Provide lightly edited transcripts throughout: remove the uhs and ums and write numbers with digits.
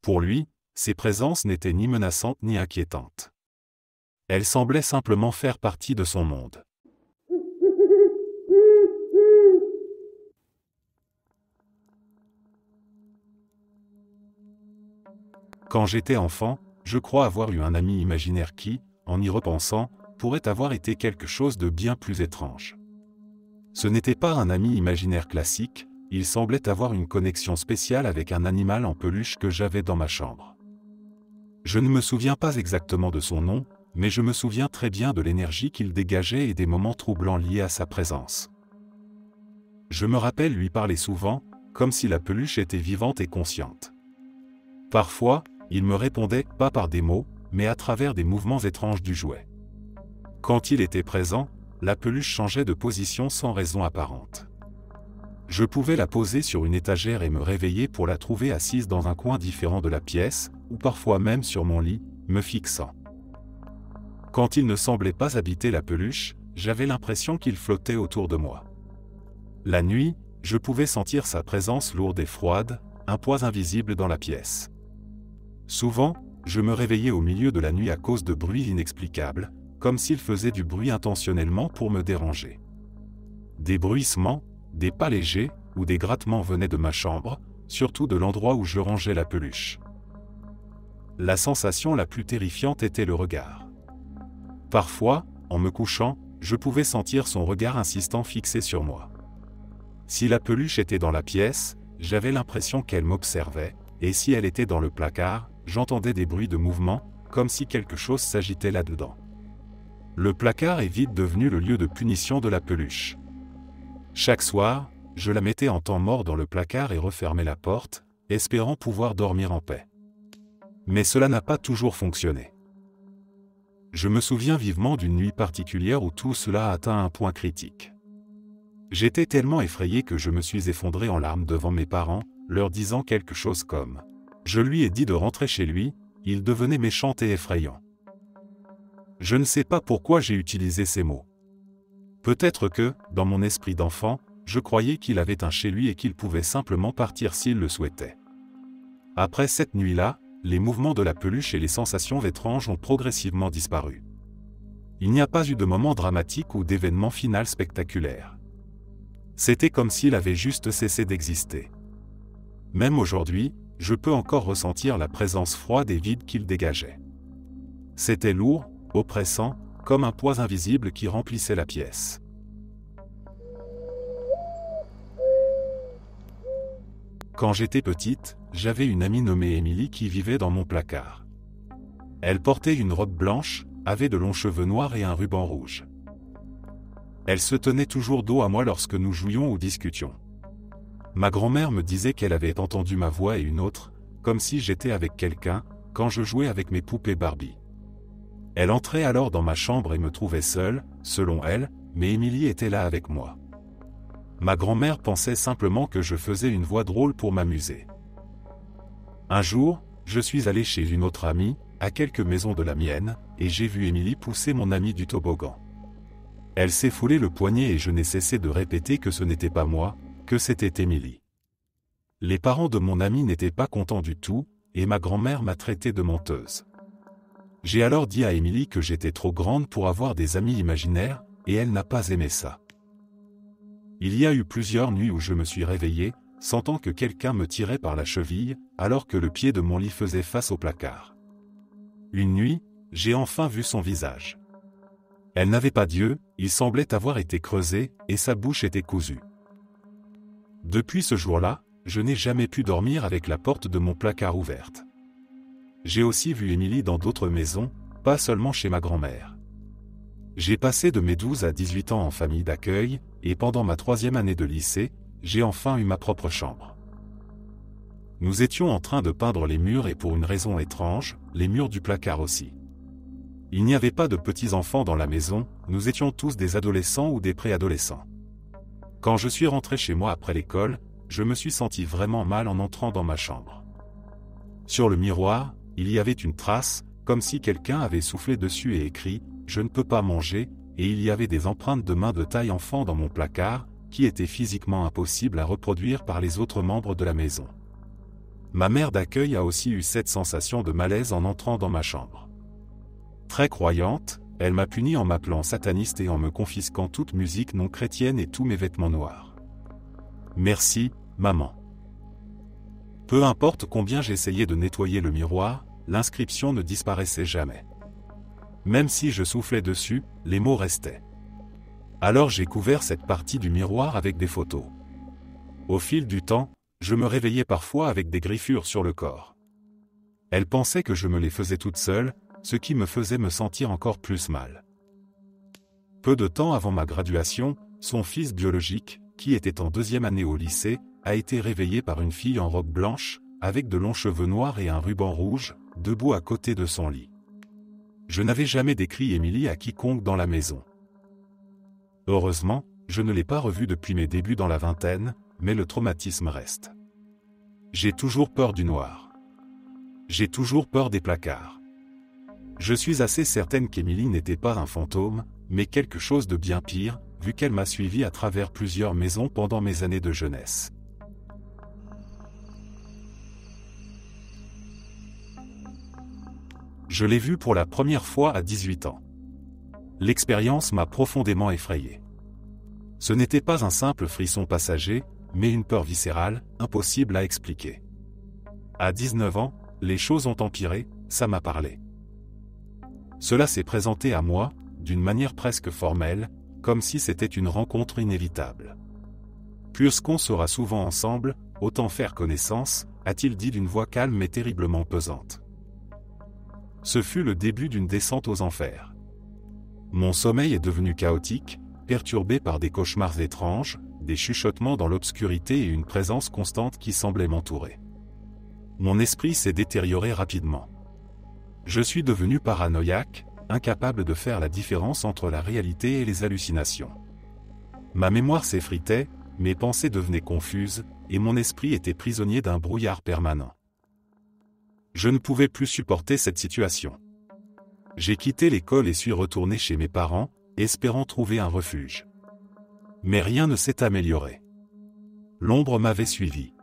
Pour lui, ces présences n'étaient ni menaçantes ni inquiétantes. Elles semblaient simplement faire partie de son monde. Quand j'étais enfant, je crois avoir eu un ami imaginaire qui, en y repensant, pourrait avoir été quelque chose de bien plus étrange. Ce n'était pas un ami imaginaire classique, il semblait avoir une connexion spéciale avec un animal en peluche que j'avais dans ma chambre. Je ne me souviens pas exactement de son nom, mais je me souviens très bien de l'énergie qu'il dégageait et des moments troublants liés à sa présence. Je me rappelle lui parler souvent, comme si la peluche était vivante et consciente. Parfois, il me répondait, pas par des mots, mais à travers des mouvements étranges du jouet. Quand il était présent, la peluche changeait de position sans raison apparente. Je pouvais la poser sur une étagère et me réveiller pour la trouver assise dans un coin différent de la pièce, ou parfois même sur mon lit, me fixant. Quand il ne semblait pas habiter la peluche, j'avais l'impression qu'il flottait autour de moi. La nuit, je pouvais sentir sa présence lourde et froide, un poids invisible dans la pièce. Souvent, je me réveillais au milieu de la nuit à cause de bruits inexplicables, comme s'il faisait du bruit intentionnellement pour me déranger. Des bruissements, des pas légers, ou des grattements venaient de ma chambre, surtout de l'endroit où je rangeais la peluche. La sensation la plus terrifiante était le regard. Parfois, en me couchant, je pouvais sentir son regard insistant fixé sur moi. Si la peluche était dans la pièce, j'avais l'impression qu'elle m'observait, et si elle était dans le placard, j'entendais des bruits de mouvement, comme si quelque chose s'agitait là-dedans. Le placard est vite devenu le lieu de punition de la peluche. Chaque soir, je la mettais en temps mort dans le placard et refermais la porte, espérant pouvoir dormir en paix. Mais cela n'a pas toujours fonctionné. Je me souviens vivement d'une nuit particulière où tout cela a atteint un point critique. J'étais tellement effrayé que je me suis effondré en larmes devant mes parents, leur disant quelque chose comme « Je lui ai dit de rentrer chez lui », il devenait méchant et effrayant. Je ne sais pas pourquoi j'ai utilisé ces mots. Peut-être que, dans mon esprit d'enfant, je croyais qu'il avait un chez lui et qu'il pouvait simplement partir s'il le souhaitait. Après cette nuit-là, les mouvements de la peluche et les sensations étranges ont progressivement disparu. Il n'y a pas eu de moment dramatique ou d'événement final spectaculaire. C'était comme s'il avait juste cessé d'exister. Même aujourd'hui, je peux encore ressentir la présence froide et vide qu'il dégageait. C'était lourd, oppressant, comme un poids invisible qui remplissait la pièce. Quand j'étais petite, j'avais une amie nommée Émilie qui vivait dans mon placard. Elle portait une robe blanche, avait de longs cheveux noirs et un ruban rouge. Elle se tenait toujours dos à moi lorsque nous jouions ou discutions. Ma grand-mère me disait qu'elle avait entendu ma voix et une autre, comme si j'étais avec quelqu'un, quand je jouais avec mes poupées Barbie. Elle entrait alors dans ma chambre et me trouvait seule, selon elle, mais Émilie était là avec moi. Ma grand-mère pensait simplement que je faisais une voix drôle pour m'amuser. Un jour, je suis allé chez une autre amie, à quelques maisons de la mienne, et j'ai vu Émilie pousser mon amie du toboggan. Elle s'est foulé le poignet et je n'ai cessé de répéter que ce n'était pas moi, que c'était Émilie. Les parents de mon amie n'étaient pas contents du tout, et ma grand-mère m'a traité de menteuse. J'ai alors dit à Émilie que j'étais trop grande pour avoir des amis imaginaires, et elle n'a pas aimé ça. Il y a eu plusieurs nuits où je me suis réveillé, sentant que quelqu'un me tirait par la cheville, alors que le pied de mon lit faisait face au placard. Une nuit, j'ai enfin vu son visage. Elle n'avait pas d'yeux, il semblait avoir été creusé, et sa bouche était cousue. Depuis ce jour-là, je n'ai jamais pu dormir avec la porte de mon placard ouverte. J'ai aussi vu Émilie dans d'autres maisons, pas seulement chez ma grand-mère. J'ai passé de mes 12 à 18 ans en famille d'accueil, et pendant ma 3e année de lycée, j'ai enfin eu ma propre chambre. Nous étions en train de peindre les murs et pour une raison étrange, les murs du placard aussi. Il n'y avait pas de petits-enfants dans la maison, nous étions tous des adolescents ou des préadolescents. Quand je suis rentré chez moi après l'école, je me suis senti vraiment mal en entrant dans ma chambre. Sur le miroir, il y avait une trace, comme si quelqu'un avait soufflé dessus et écrit « Je ne peux pas manger », et il y avait des empreintes de mains de taille enfant dans mon placard, qui étaient physiquement impossibles à reproduire par les autres membres de la maison. Ma mère d'accueil a aussi eu cette sensation de malaise en entrant dans ma chambre. Très croyante, elle m'a puni en m'appelant sataniste et en me confisquant toute musique non chrétienne et tous mes vêtements noirs. Merci, maman. Peu importe combien j'essayais de nettoyer le miroir, l'inscription ne disparaissait jamais. Même si je soufflais dessus, les mots restaient. Alors j'ai couvert cette partie du miroir avec des photos. Au fil du temps, je me réveillais parfois avec des griffures sur le corps. Elle pensait que je me les faisais toute seule, ce qui me faisait me sentir encore plus mal. Peu de temps avant ma graduation, son fils biologique, qui était en 2e année au lycée, a été réveillé par une fille en robe blanche, avec de longs cheveux noirs et un ruban rouge, debout à côté de son lit. Je n'avais jamais décrit Émilie à quiconque dans la maison. Heureusement, je ne l'ai pas revue depuis mes débuts dans la vingtaine, mais le traumatisme reste. J'ai toujours peur du noir. J'ai toujours peur des placards. Je suis assez certaine qu'Émilie n'était pas un fantôme, mais quelque chose de bien pire, vu qu'elle m'a suivi à travers plusieurs maisons pendant mes années de jeunesse. Je l'ai vue pour la première fois à 18 ans. L'expérience m'a profondément effrayé. Ce n'était pas un simple frisson passager, mais une peur viscérale, impossible à expliquer. À 19 ans, les choses ont empiré, ça m'a parlé. Cela s'est présenté à moi, d'une manière presque formelle, comme si c'était une rencontre inévitable. Puisqu'on sera souvent ensemble, autant faire connaissance, a-t-il dit d'une voix calme mais terriblement pesante. Ce fut le début d'une descente aux enfers. Mon sommeil est devenu chaotique, perturbé par des cauchemars étranges, des chuchotements dans l'obscurité et une présence constante qui semblait m'entourer. Mon esprit s'est détérioré rapidement. Je suis devenu paranoïaque, incapable de faire la différence entre la réalité et les hallucinations. Ma mémoire s'effritait, mes pensées devenaient confuses, et mon esprit était prisonnier d'un brouillard permanent. Je ne pouvais plus supporter cette situation. J'ai quitté l'école et suis retourné chez mes parents, espérant trouver un refuge. Mais rien ne s'est amélioré. L'ombre m'avait suivi.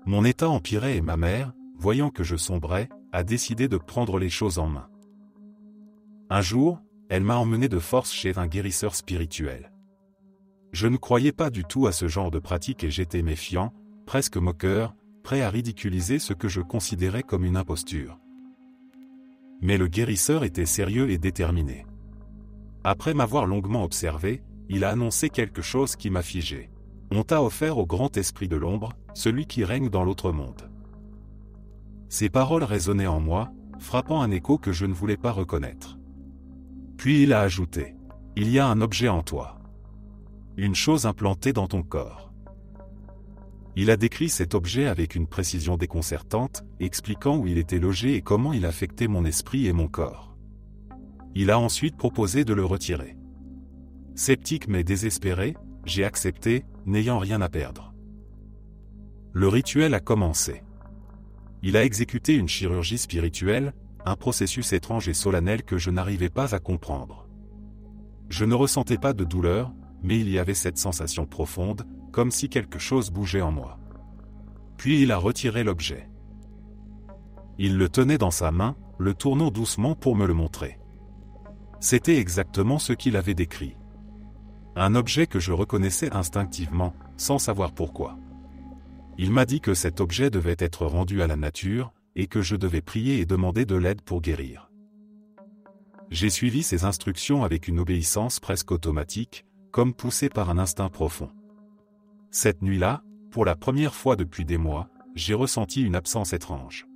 Mon état empirait et ma mère, voyant que je sombrais, a décidé de prendre les choses en main. Un jour, elle m'a emmené de force chez un guérisseur spirituel. Je ne croyais pas du tout à ce genre de pratique et j'étais méfiant, presque moqueur, prêt à ridiculiser ce que je considérais comme une imposture. Mais le guérisseur était sérieux et déterminé. Après m'avoir longuement observé, il a annoncé quelque chose qui m'a figé. On t'a offert au grand esprit de l'ombre, celui qui règne dans l'autre monde. Ces paroles résonnaient en moi, frappant un écho que je ne voulais pas reconnaître. Puis il a ajouté, « Il y a un objet en toi. Une chose implantée dans ton corps. » Il a décrit cet objet avec une précision déconcertante, expliquant où il était logé et comment il affectait mon esprit et mon corps. Il a ensuite proposé de le retirer. Sceptique mais désespéré, j'ai accepté, n'ayant rien à perdre. Le rituel a commencé. Il a exécuté une chirurgie spirituelle, un processus étrange et solennel que je n'arrivais pas à comprendre. Je ne ressentais pas de douleur, mais il y avait cette sensation profonde, comme si quelque chose bougeait en moi. Puis il a retiré l'objet. Il le tenait dans sa main, le tournant doucement pour me le montrer. C'était exactement ce qu'il avait décrit. Un objet que je reconnaissais instinctivement, sans savoir pourquoi. Il m'a dit que cet objet devait être rendu à la nature, et que je devais prier et demander de l'aide pour guérir. J'ai suivi ses instructions avec une obéissance presque automatique, comme poussé par un instinct profond. Cette nuit-là, pour la première fois depuis des mois, j'ai ressenti une absence étrange.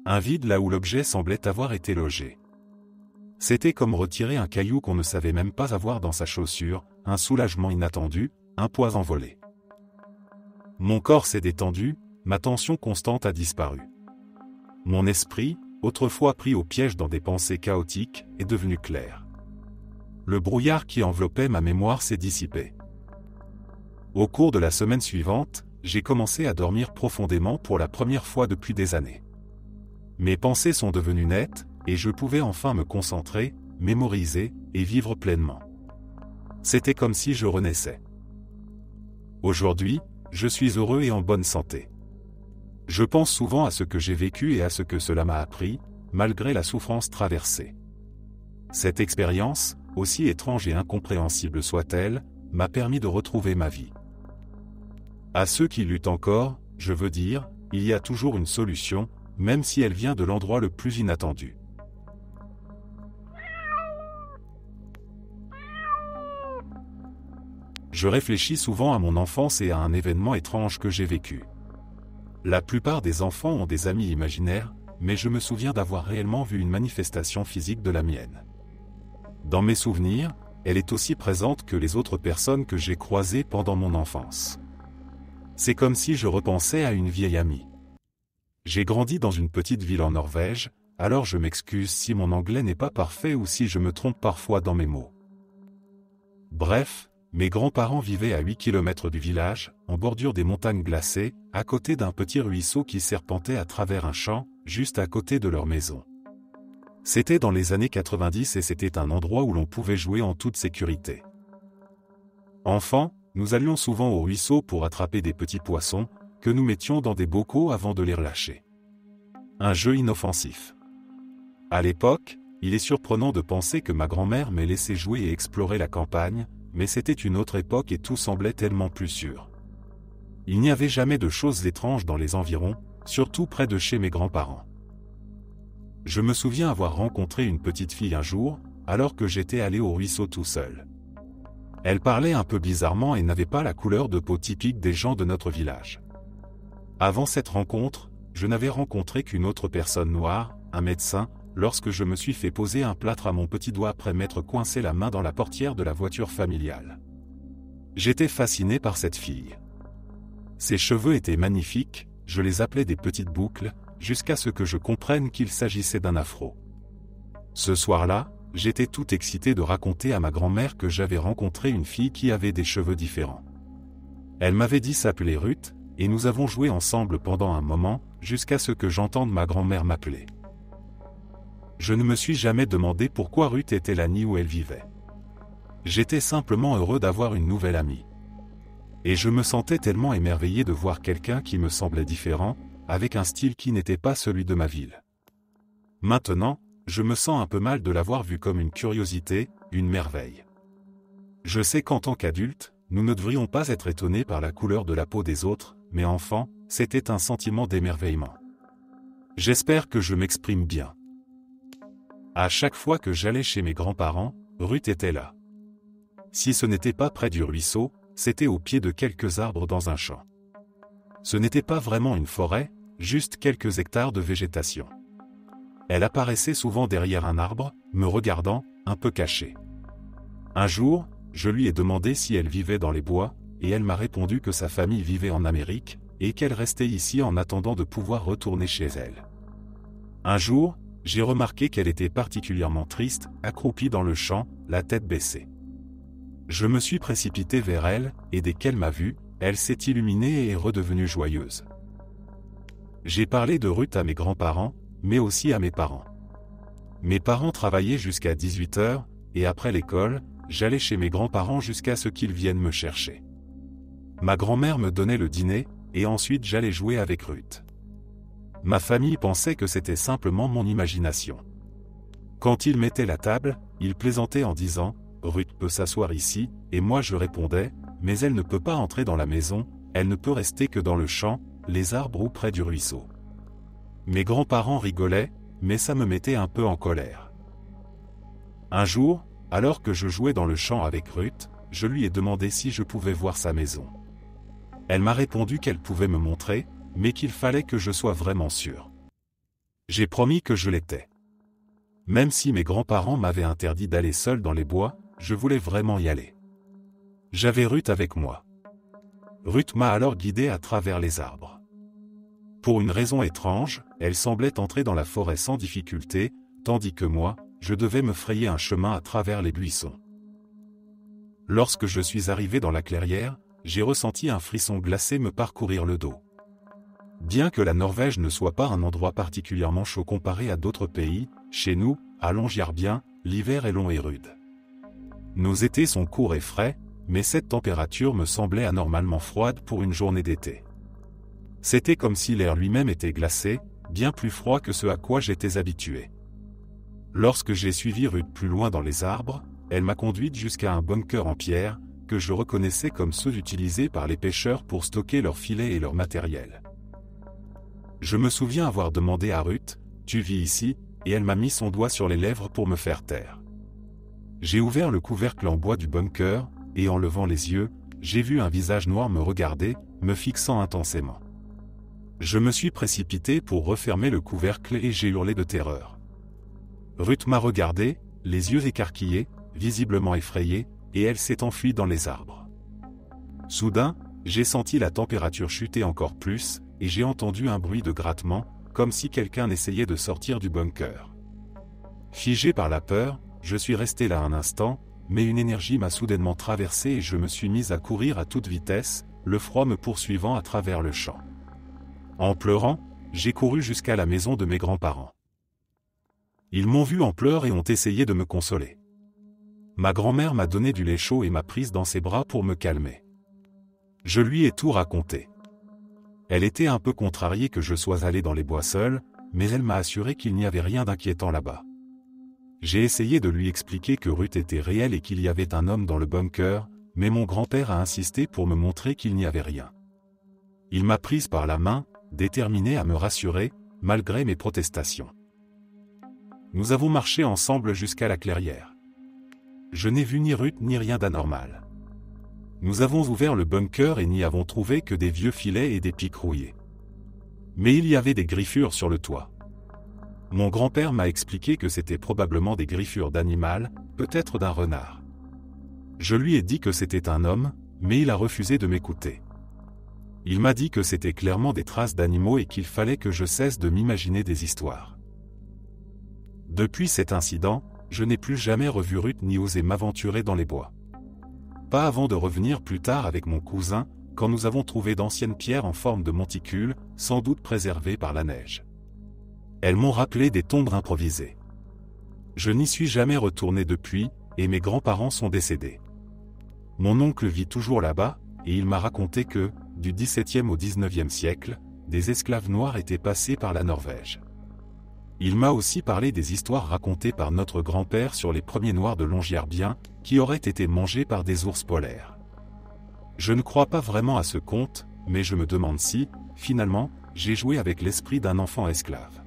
Un vide là où l'objet semblait avoir été logé. C'était comme retirer un caillou qu'on ne savait même pas avoir dans sa chaussure, un soulagement inattendu, un poids envolé. Mon corps s'est détendu, ma tension constante a disparu. Mon esprit, autrefois pris au piège dans des pensées chaotiques, est devenu clair. Le brouillard qui enveloppait ma mémoire s'est dissipé. Au cours de la semaine suivante, j'ai commencé à dormir profondément pour la première fois depuis des années. Mes pensées sont devenues nettes, et je pouvais enfin me concentrer, mémoriser, et vivre pleinement. C'était comme si je renaissais. Aujourd'hui, je suis heureux et en bonne santé. Je pense souvent à ce que j'ai vécu et à ce que cela m'a appris, malgré la souffrance traversée. Cette expérience, aussi étrange et incompréhensible soit-elle, m'a permis de retrouver ma vie. À ceux qui luttent encore, je veux dire, il y a toujours une solution, même si elle vient de l'endroit le plus inattendu. Je réfléchis souvent à mon enfance et à un événement étrange que j'ai vécu. La plupart des enfants ont des amis imaginaires, mais je me souviens d'avoir réellement vu une manifestation physique de la mienne. Dans mes souvenirs, elle est aussi présente que les autres personnes que j'ai croisées pendant mon enfance. C'est comme si je repensais à une vieille amie. J'ai grandi dans une petite ville en Norvège, alors je m'excuse si mon anglais n'est pas parfait ou si je me trompe parfois dans mes mots. Bref, mes grands-parents vivaient à 8 km du village, en bordure des montagnes glacées, à côté d'un petit ruisseau qui serpentait à travers un champ, juste à côté de leur maison. C'était dans les années 90 et c'était un endroit où l'on pouvait jouer en toute sécurité. Enfants, nous allions souvent au ruisseau pour attraper des petits poissons, que nous mettions dans des bocaux avant de les relâcher. Un jeu inoffensif. À l'époque, il est surprenant de penser que ma grand-mère m'ait laissé jouer et explorer la campagne, mais c'était une autre époque et tout semblait tellement plus sûr. Il n'y avait jamais de choses étranges dans les environs, surtout près de chez mes grands-parents. Je me souviens avoir rencontré une petite fille un jour, alors que j'étais allé au ruisseau tout seul. Elle parlait un peu bizarrement et n'avait pas la couleur de peau typique des gens de notre village. Avant cette rencontre, je n'avais rencontré qu'une autre personne noire, un médecin, lorsque je me suis fait poser un plâtre à mon petit doigt après m'être coincé la main dans la portière de la voiture familiale. J'étais fasciné par cette fille. Ses cheveux étaient magnifiques, je les appelais des petites boucles, jusqu'à ce que je comprenne qu'il s'agissait d'un afro. Ce soir-là, j'étais tout excité de raconter à ma grand-mère que j'avais rencontré une fille qui avait des cheveux différents. Elle m'avait dit s'appeler Ruth, et nous avons joué ensemble pendant un moment, jusqu'à ce que j'entende ma grand-mère m'appeler. Je ne me suis jamais demandé pourquoi Ruth était là ni où elle vivait. J'étais simplement heureux d'avoir une nouvelle amie. Et je me sentais tellement émerveillé de voir quelqu'un qui me semblait différent, avec un style qui n'était pas celui de ma ville. Maintenant, je me sens un peu mal de l'avoir vue comme une curiosité, une merveille. Je sais qu'en tant qu'adulte, nous ne devrions pas être étonnés par la couleur de la peau des autres, mais enfant, c'était un sentiment d'émerveillement. J'espère que je m'exprime bien. À chaque fois que j'allais chez mes grands-parents, Ruth était là. Si ce n'était pas près du ruisseau, c'était au pied de quelques arbres dans un champ. Ce n'était pas vraiment une forêt, juste quelques hectares de végétation. Elle apparaissait souvent derrière un arbre, me regardant, un peu cachée. Un jour, je lui ai demandé si elle vivait dans les bois, et elle m'a répondu que sa famille vivait en Amérique, et qu'elle restait ici en attendant de pouvoir retourner chez elle. Un jour, j'ai remarqué qu'elle était particulièrement triste, accroupie dans le champ, la tête baissée. Je me suis précipité vers elle, et dès qu'elle m'a vu, elle s'est illuminée et est redevenue joyeuse. J'ai parlé de Ruth à mes grands-parents, mais aussi à mes parents. Mes parents travaillaient jusqu'à 18 h, et après l'école, j'allais chez mes grands-parents jusqu'à ce qu'ils viennent me chercher. Ma grand-mère me donnait le dîner, et ensuite j'allais jouer avec Ruth. Ma famille pensait que c'était simplement mon imagination. Quand ils mettaient la table, ils plaisantaient en disant « Ruth peut s'asseoir ici », et moi je répondais « Mais elle ne peut pas entrer dans la maison, elle ne peut rester que dans le champ, les arbres ou près du ruisseau. » Mes grands-parents rigolaient, mais ça me mettait un peu en colère. Un jour, alors que je jouais dans le champ avec Ruth, je lui ai demandé si je pouvais voir sa maison. Elle m'a répondu qu'elle pouvait me montrer, mais qu'il fallait que je sois vraiment sûr. J'ai promis que je l'étais. Même si mes grands-parents m'avaient interdit d'aller seul dans les bois, je voulais vraiment y aller. J'avais Ruth avec moi. Ruth m'a alors guidé à travers les arbres. Pour une raison étrange, elle semblait entrer dans la forêt sans difficulté, tandis que moi, je devais me frayer un chemin à travers les buissons. Lorsque je suis arrivé dans la clairière, j'ai ressenti un frisson glacé me parcourir le dos. Bien que la Norvège ne soit pas un endroit particulièrement chaud comparé à d'autres pays, chez nous, à Longyearbyen, l'hiver est long et rude. Nos étés sont courts et frais, mais cette température me semblait anormalement froide pour une journée d'été. C'était comme si l'air lui-même était glacé, bien plus froid que ce à quoi j'étais habitué. Lorsque j'ai suivi Ruth plus loin dans les arbres, elle m'a conduite jusqu'à un bunker en pierre, que je reconnaissais comme ceux utilisés par les pêcheurs pour stocker leurs filets et leur matériel. Je me souviens avoir demandé à Ruth, « Tu vis ici ?» et elle m'a mis son doigt sur les lèvres pour me faire taire. J'ai ouvert le couvercle en bois du bunker, et en levant les yeux, j'ai vu un visage noir me regarder, me fixant intensément. Je me suis précipité pour refermer le couvercle et j'ai hurlé de terreur. Ruth m'a regardé, les yeux écarquillés, visiblement effrayée, et elle s'est enfuie dans les arbres. Soudain, j'ai senti la température chuter encore plus, et j'ai entendu un bruit de grattement, comme si quelqu'un essayait de sortir du bunker. Figé par la peur, je suis resté là un instant, mais une énergie m'a soudainement traversé et je me suis mis à courir à toute vitesse, le froid me poursuivant à travers le champ. En pleurant, j'ai couru jusqu'à la maison de mes grands-parents. Ils m'ont vu en pleurs et ont essayé de me consoler. Ma grand-mère m'a donné du lait chaud et m'a prise dans ses bras pour me calmer. Je lui ai tout raconté. Elle était un peu contrariée que je sois allé dans les bois seul, mais elle m'a assuré qu'il n'y avait rien d'inquiétant là-bas. J'ai essayé de lui expliquer que Ruth était réelle et qu'il y avait un homme dans le bunker, mais mon grand-père a insisté pour me montrer qu'il n'y avait rien. Il m'a prise par la main, déterminé à me rassurer, malgré mes protestations. Nous avons marché ensemble jusqu'à la clairière. Je n'ai vu ni Ruth ni rien d'anormal. Nous avons ouvert le bunker et n'y avons trouvé que des vieux filets et des pics rouillés. Mais il y avait des griffures sur le toit. Mon grand-père m'a expliqué que c'était probablement des griffures d'animal, peut-être d'un renard. Je lui ai dit que c'était un homme, mais il a refusé de m'écouter. Il m'a dit que c'était clairement des traces d'animaux et qu'il fallait que je cesse de m'imaginer des histoires. Depuis cet incident, je n'ai plus jamais revu Ruth ni osé m'aventurer dans les bois. Pas avant de revenir plus tard avec mon cousin, quand nous avons trouvé d'anciennes pierres en forme de monticules, sans doute préservées par la neige. Elles m'ont rappelé des tombes improvisées. Je n'y suis jamais retourné depuis, et mes grands-parents sont décédés. Mon oncle vit toujours là-bas, et il m'a raconté que, du XVIIe au XIXe siècle, des esclaves noirs étaient passés par la Norvège. Il m'a aussi parlé des histoires racontées par notre grand-père sur les premiers noirs de Longyearbyen, qui auraient été mangés par des ours polaires. Je ne crois pas vraiment à ce conte, mais je me demande si, finalement, j'ai joué avec l'esprit d'un enfant esclave.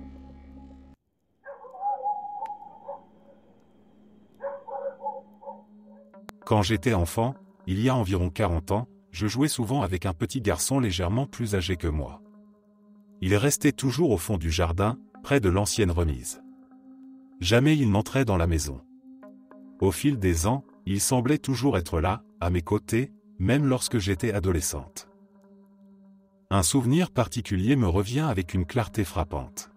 Quand j'étais enfant, il y a environ 40 ans, je jouais souvent avec un petit garçon légèrement plus âgé que moi. Il restait toujours au fond du jardin, près de l'ancienne remise. Jamais il n'entrait dans la maison. Au fil des ans, il semblait toujours être là, à mes côtés, même lorsque j'étais adolescente. Un souvenir particulier me revient avec une clarté frappante.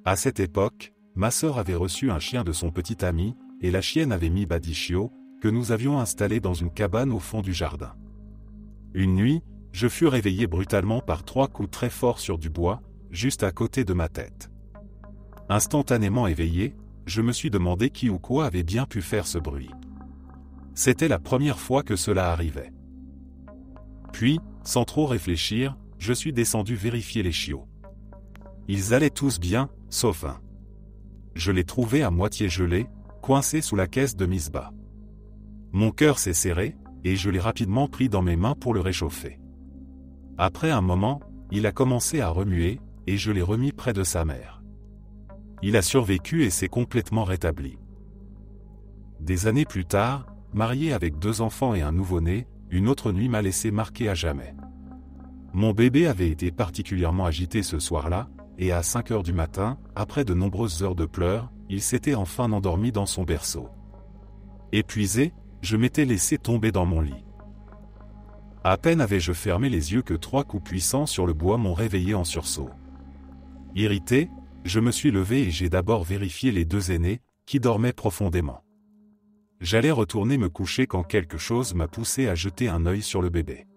À cette époque, ma sœur avait reçu un chien de son petit ami, et la chienne avait mis Badichio, que nous avions installé dans une cabane au fond du jardin. Une nuit, je fus réveillé brutalement par 3 coups très forts sur du bois, juste à côté de ma tête. Instantanément éveillé, je me suis demandé qui ou quoi avait bien pu faire ce bruit. C'était la première fois que cela arrivait. Puis, sans trop réfléchir, je suis descendu vérifier les chiots. Ils allaient tous bien, sauf un. Je l'ai trouvé à moitié gelé, coincé sous la caisse de Misbah. Mon cœur s'est serré, et je l'ai rapidement pris dans mes mains pour le réchauffer. Après un moment, il a commencé à remuer, et je l'ai remis près de sa mère. Il a survécu et s'est complètement rétabli. Des années plus tard, marié avec 2 enfants et un nouveau-né, une autre nuit m'a laissé marqué à jamais. Mon bébé avait été particulièrement agité ce soir-là, et à 5 heures du matin, après de nombreuses heures de pleurs, il s'était enfin endormi dans son berceau. Épuisé, je m'étais laissé tomber dans mon lit. À peine avais-je fermé les yeux que 3 coups puissants sur le bois m'ont réveillé en sursaut. Irrité, je me suis levé et j'ai d'abord vérifié les 2 aînés, qui dormaient profondément. J'allais retourner me coucher quand quelque chose m'a poussé à jeter un œil sur le bébé.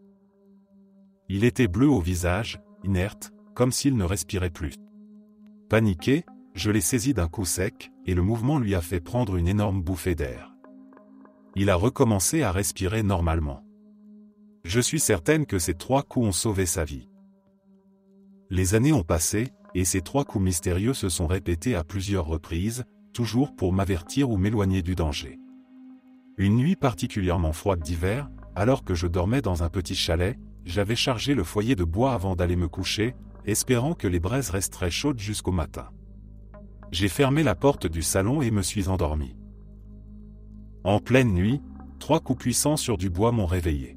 Il était bleu au visage, inerte, comme s'il ne respirait plus. Paniqué, je l'ai saisi d'un coup sec, et le mouvement lui a fait prendre une énorme bouffée d'air. Il a recommencé à respirer normalement. Je suis certaine que ces 3 coups ont sauvé sa vie. Les années ont passé, et ces 3 coups mystérieux se sont répétés à plusieurs reprises, toujours pour m'avertir ou m'éloigner du danger. Une nuit particulièrement froide d'hiver, alors que je dormais dans un petit chalet, j'avais chargé le foyer de bois avant d'aller me coucher, espérant que les braises resteraient chaudes jusqu'au matin. J'ai fermé la porte du salon et me suis endormi. En pleine nuit, 3 coups puissants sur du bois m'ont réveillé.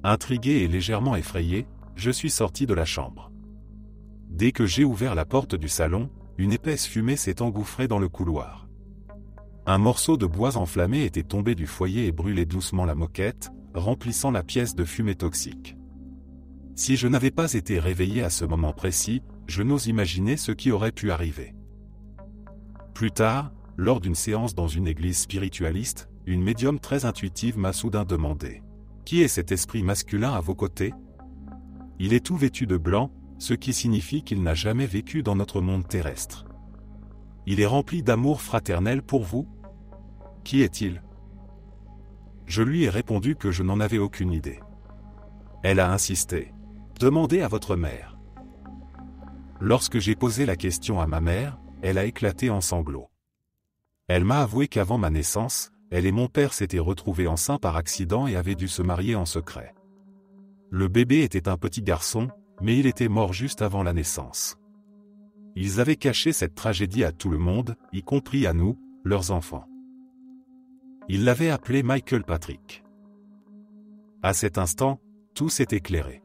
Intrigué et légèrement effrayé, je suis sorti de la chambre. Dès que j'ai ouvert la porte du salon, une épaisse fumée s'est engouffrée dans le couloir. Un morceau de bois enflammé était tombé du foyer et brûlait doucement la moquette, remplissant la pièce de fumée toxique. Si je n'avais pas été réveillé à ce moment précis, je n'ose imaginer ce qui aurait pu arriver. Plus tard, lors d'une séance dans une église spiritualiste, une médium très intuitive m'a soudain demandé « Qui est cet esprit masculin à vos côtés ?» Il est tout vêtu de blanc, ce qui signifie qu'il n'a jamais vécu dans notre monde terrestre. Il est rempli d'amour fraternel pour vous ? Qui est-il ? Je lui ai répondu que je n'en avais aucune idée. Elle a insisté. Demandez à votre mère. Lorsque j'ai posé la question à ma mère, elle a éclaté en sanglots. Elle m'a avoué qu'avant ma naissance, elle et mon père s'étaient retrouvés enceints par accident et avaient dû se marier en secret. Le bébé était un petit garçon, mais il était mort juste avant la naissance. Ils avaient caché cette tragédie à tout le monde, y compris à nous, leurs enfants. Ils l'avaient appelé Michael Patrick. À cet instant, tout s'est éclairé.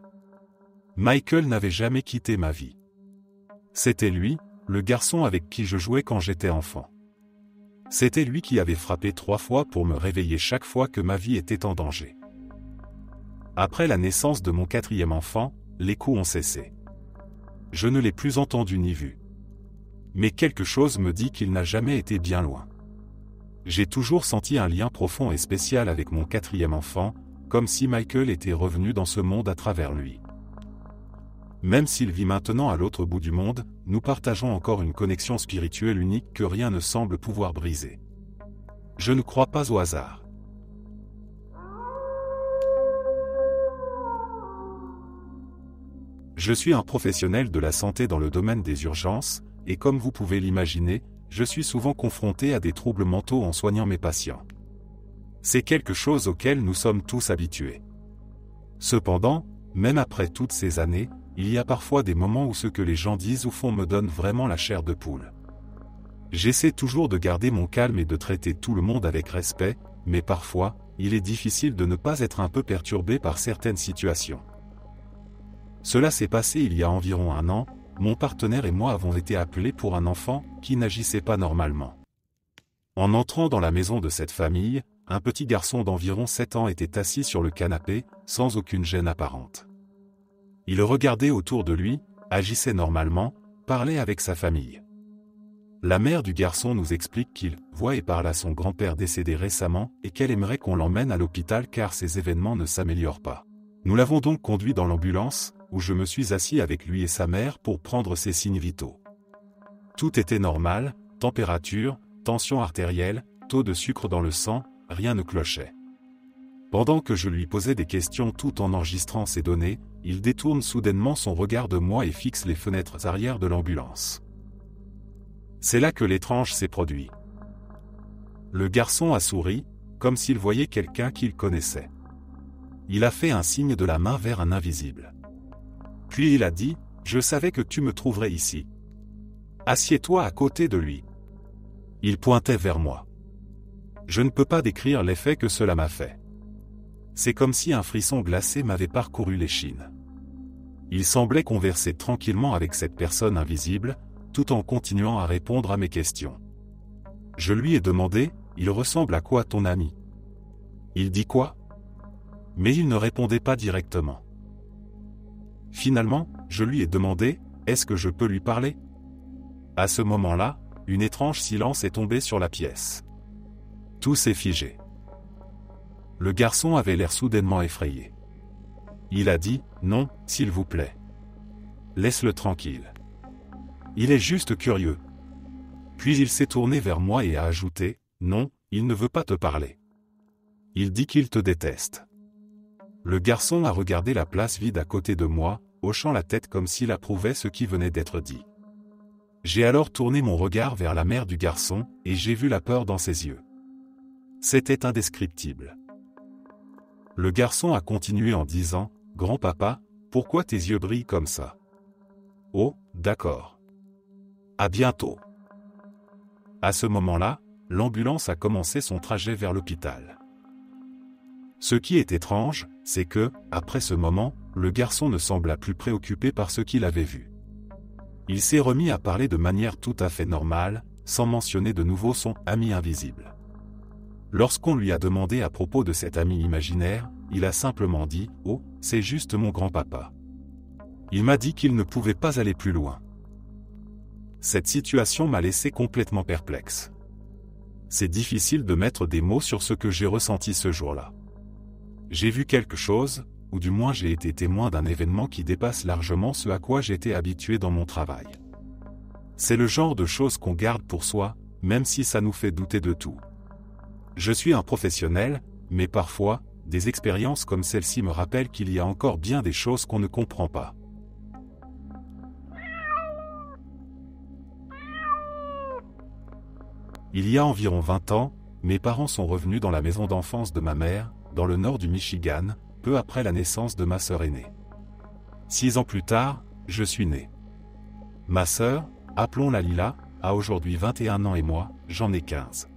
Michael n'avait jamais quitté ma vie. C'était lui, le garçon avec qui je jouais quand j'étais enfant. C'était lui qui avait frappé 3 fois pour me réveiller chaque fois que ma vie était en danger. Après la naissance de mon 4e enfant, les coups ont cessé. Je ne l'ai plus entendu ni vu. Mais quelque chose me dit qu'il n'a jamais été bien loin. J'ai toujours senti un lien profond et spécial avec mon 4e enfant, comme si Michael était revenu dans ce monde à travers lui. Même s'il vit maintenant à l'autre bout du monde, nous partageons encore une connexion spirituelle unique que rien ne semble pouvoir briser. Je ne crois pas au hasard. Je suis un professionnel de la santé dans le domaine des urgences, et comme vous pouvez l'imaginer, je suis souvent confronté à des troubles mentaux en soignant mes patients. C'est quelque chose auquel nous sommes tous habitués. Cependant, même après toutes ces années, il y a parfois des moments où ce que les gens disent ou font me donne vraiment la chair de poule. J'essaie toujours de garder mon calme et de traiter tout le monde avec respect, mais parfois, il est difficile de ne pas être un peu perturbé par certaines situations. Cela s'est passé il y a environ 1 an, mon partenaire et moi avons été appelés pour un enfant qui n'agissait pas normalement. En entrant dans la maison de cette famille, un petit garçon d'environ 7 ans était assis sur le canapé, sans aucune gêne apparente. Il regardait autour de lui, agissait normalement, parlait avec sa famille. La mère du garçon nous explique qu'il voit et parle à son grand-père décédé récemment et qu'elle aimerait qu'on l'emmène à l'hôpital car ces événements ne s'améliorent pas. Nous l'avons donc conduit dans l'ambulance, où je me suis assis avec lui et sa mère pour prendre ses signes vitaux. Tout était normal, température, tension artérielle, taux de sucre dans le sang, rien ne clochait. Pendant que je lui posais des questions tout en enregistrant ces données, il détourne soudainement son regard de moi et fixe les fenêtres arrière de l'ambulance. C'est là que l'étrange s'est produit. Le garçon a souri, comme s'il voyait quelqu'un qu'il connaissait. Il a fait un signe de la main vers un invisible. Puis il a dit, « Je savais que tu me trouverais ici. Assieds-toi à côté de lui. » Il pointait vers moi. Je ne peux pas décrire l'effet que cela m'a fait. C'est comme si un frisson glacé m'avait parcouru l'échine. Il semblait converser tranquillement avec cette personne invisible, tout en continuant à répondre à mes questions. Je lui ai demandé, « Il ressemble à quoi ton ami ?» Il dit quoi ? Mais il ne répondait pas directement. Finalement, je lui ai demandé, « Est-ce que je peux lui parler ?» À ce moment-là, une étrange silence est tombé sur la pièce. Tout s'est figé. Le garçon avait l'air soudainement effrayé. Il a dit, « Non, s'il vous plaît. Laisse-le tranquille. Il est juste curieux. » Puis il s'est tourné vers moi et a ajouté, « Non, il ne veut pas te parler. Il dit qu'il te déteste. » Le garçon a regardé la place vide à côté de moi, hochant la tête comme s'il approuvait ce qui venait d'être dit. J'ai alors tourné mon regard vers la mère du garçon, et j'ai vu la peur dans ses yeux. C'était indescriptible. Le garçon a continué en disant, « Grand-papa, pourquoi tes yeux brillent comme ça? » « Oh, d'accord. À bientôt. » À ce moment-là, l'ambulance a commencé son trajet vers l'hôpital. Ce qui est étrange, c'est que, après ce moment, le garçon ne sembla plus préoccupé par ce qu'il avait vu. Il s'est remis à parler de manière tout à fait normale, sans mentionner de nouveau son « ami invisible ». Lorsqu'on lui a demandé à propos de cet ami imaginaire, il a simplement dit « Oh, c'est juste mon grand-papa. » Il m'a dit qu'il ne pouvait pas aller plus loin. Cette situation m'a laissé complètement perplexe. C'est difficile de mettre des mots sur ce que j'ai ressenti ce jour-là. J'ai vu quelque chose, ou du moins j'ai été témoin d'un événement qui dépasse largement ce à quoi j'étais habitué dans mon travail. C'est le genre de choses qu'on garde pour soi, même si ça nous fait douter de tout. Je suis un professionnel, mais parfois, des expériences comme celle-ci me rappellent qu'il y a encore bien des choses qu'on ne comprend pas. Il y a environ 20 ans, mes parents sont revenus dans la maison d'enfance de ma mère, dans le nord du Michigan, peu après la naissance de ma sœur aînée. 6 ans plus tard, je suis né. Ma sœur, appelons-la Lila, a aujourd'hui 21 ans et moi, j'en ai 15.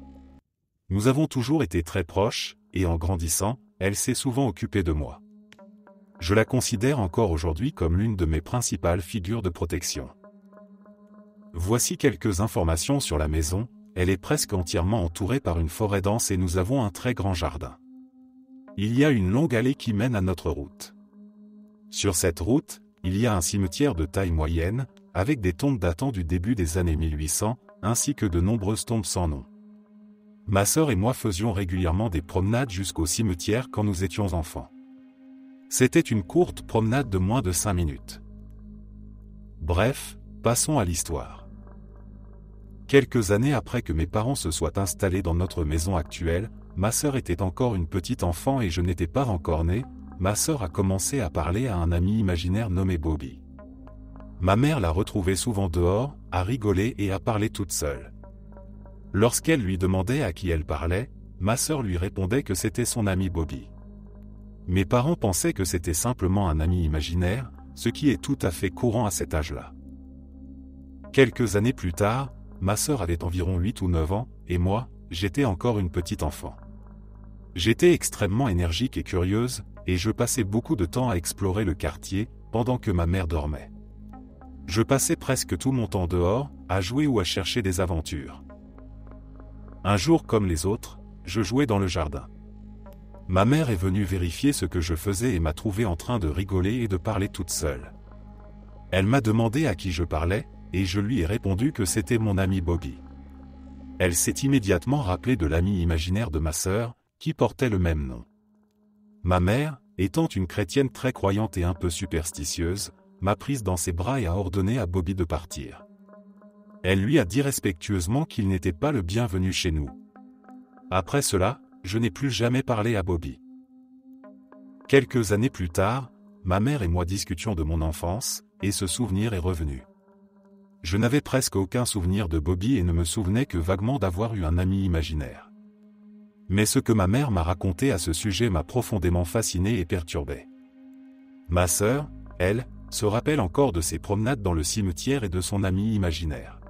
Nous avons toujours été très proches, et en grandissant, elle s'est souvent occupée de moi. Je la considère encore aujourd'hui comme l'une de mes principales figures de protection. Voici quelques informations sur la maison. Elle est presque entièrement entourée par une forêt dense et nous avons un très grand jardin. Il y a une longue allée qui mène à notre route. Sur cette route, il y a un cimetière de taille moyenne, avec des tombes datant du début des années 1800, ainsi que de nombreuses tombes sans nom. Ma sœur et moi faisions régulièrement des promenades jusqu'au cimetière quand nous étions enfants. C'était une courte promenade de moins de 5 minutes. Bref, passons à l'histoire. Quelques années après que mes parents se soient installés dans notre maison actuelle, ma sœur était encore une petite enfant et je n'étais pas encore né. Ma sœur a commencé à parler à un ami imaginaire nommé Bobby. Ma mère l'a retrouvée souvent dehors, à rigoler et à parler toute seule. Lorsqu'elle lui demandait à qui elle parlait, ma sœur lui répondait que c'était son ami Bobby. Mes parents pensaient que c'était simplement un ami imaginaire, ce qui est tout à fait courant à cet âge-là. Quelques années plus tard, ma sœur avait environ 8 ou 9 ans, et moi, j'étais encore une petite enfant. J'étais extrêmement énergique et curieuse, et je passais beaucoup de temps à explorer le quartier, pendant que ma mère dormait. Je passais presque tout mon temps dehors, à jouer ou à chercher des aventures. Un jour comme les autres, je jouais dans le jardin. Ma mère est venue vérifier ce que je faisais et m'a trouvé en train de rigoler et de parler toute seule. Elle m'a demandé à qui je parlais, et je lui ai répondu que c'était mon ami Bobby. Elle s'est immédiatement rappelée de l'ami imaginaire de ma sœur, qui portait le même nom. Ma mère, étant une chrétienne très croyante et un peu superstitieuse, m'a prise dans ses bras et a ordonné à Bobby de partir. Elle lui a dit respectueusement qu'il n'était pas le bienvenu chez nous. Après cela, je n'ai plus jamais parlé à Bobby. Quelques années plus tard, ma mère et moi discutions de mon enfance, et ce souvenir est revenu. Je n'avais presque aucun souvenir de Bobby et ne me souvenais que vaguement d'avoir eu un ami imaginaire. Mais ce que ma mère m'a raconté à ce sujet m'a profondément fasciné et perturbé. Ma sœur, elle, se rappelle encore de ses promenades dans le cimetière et de son ami imaginaire.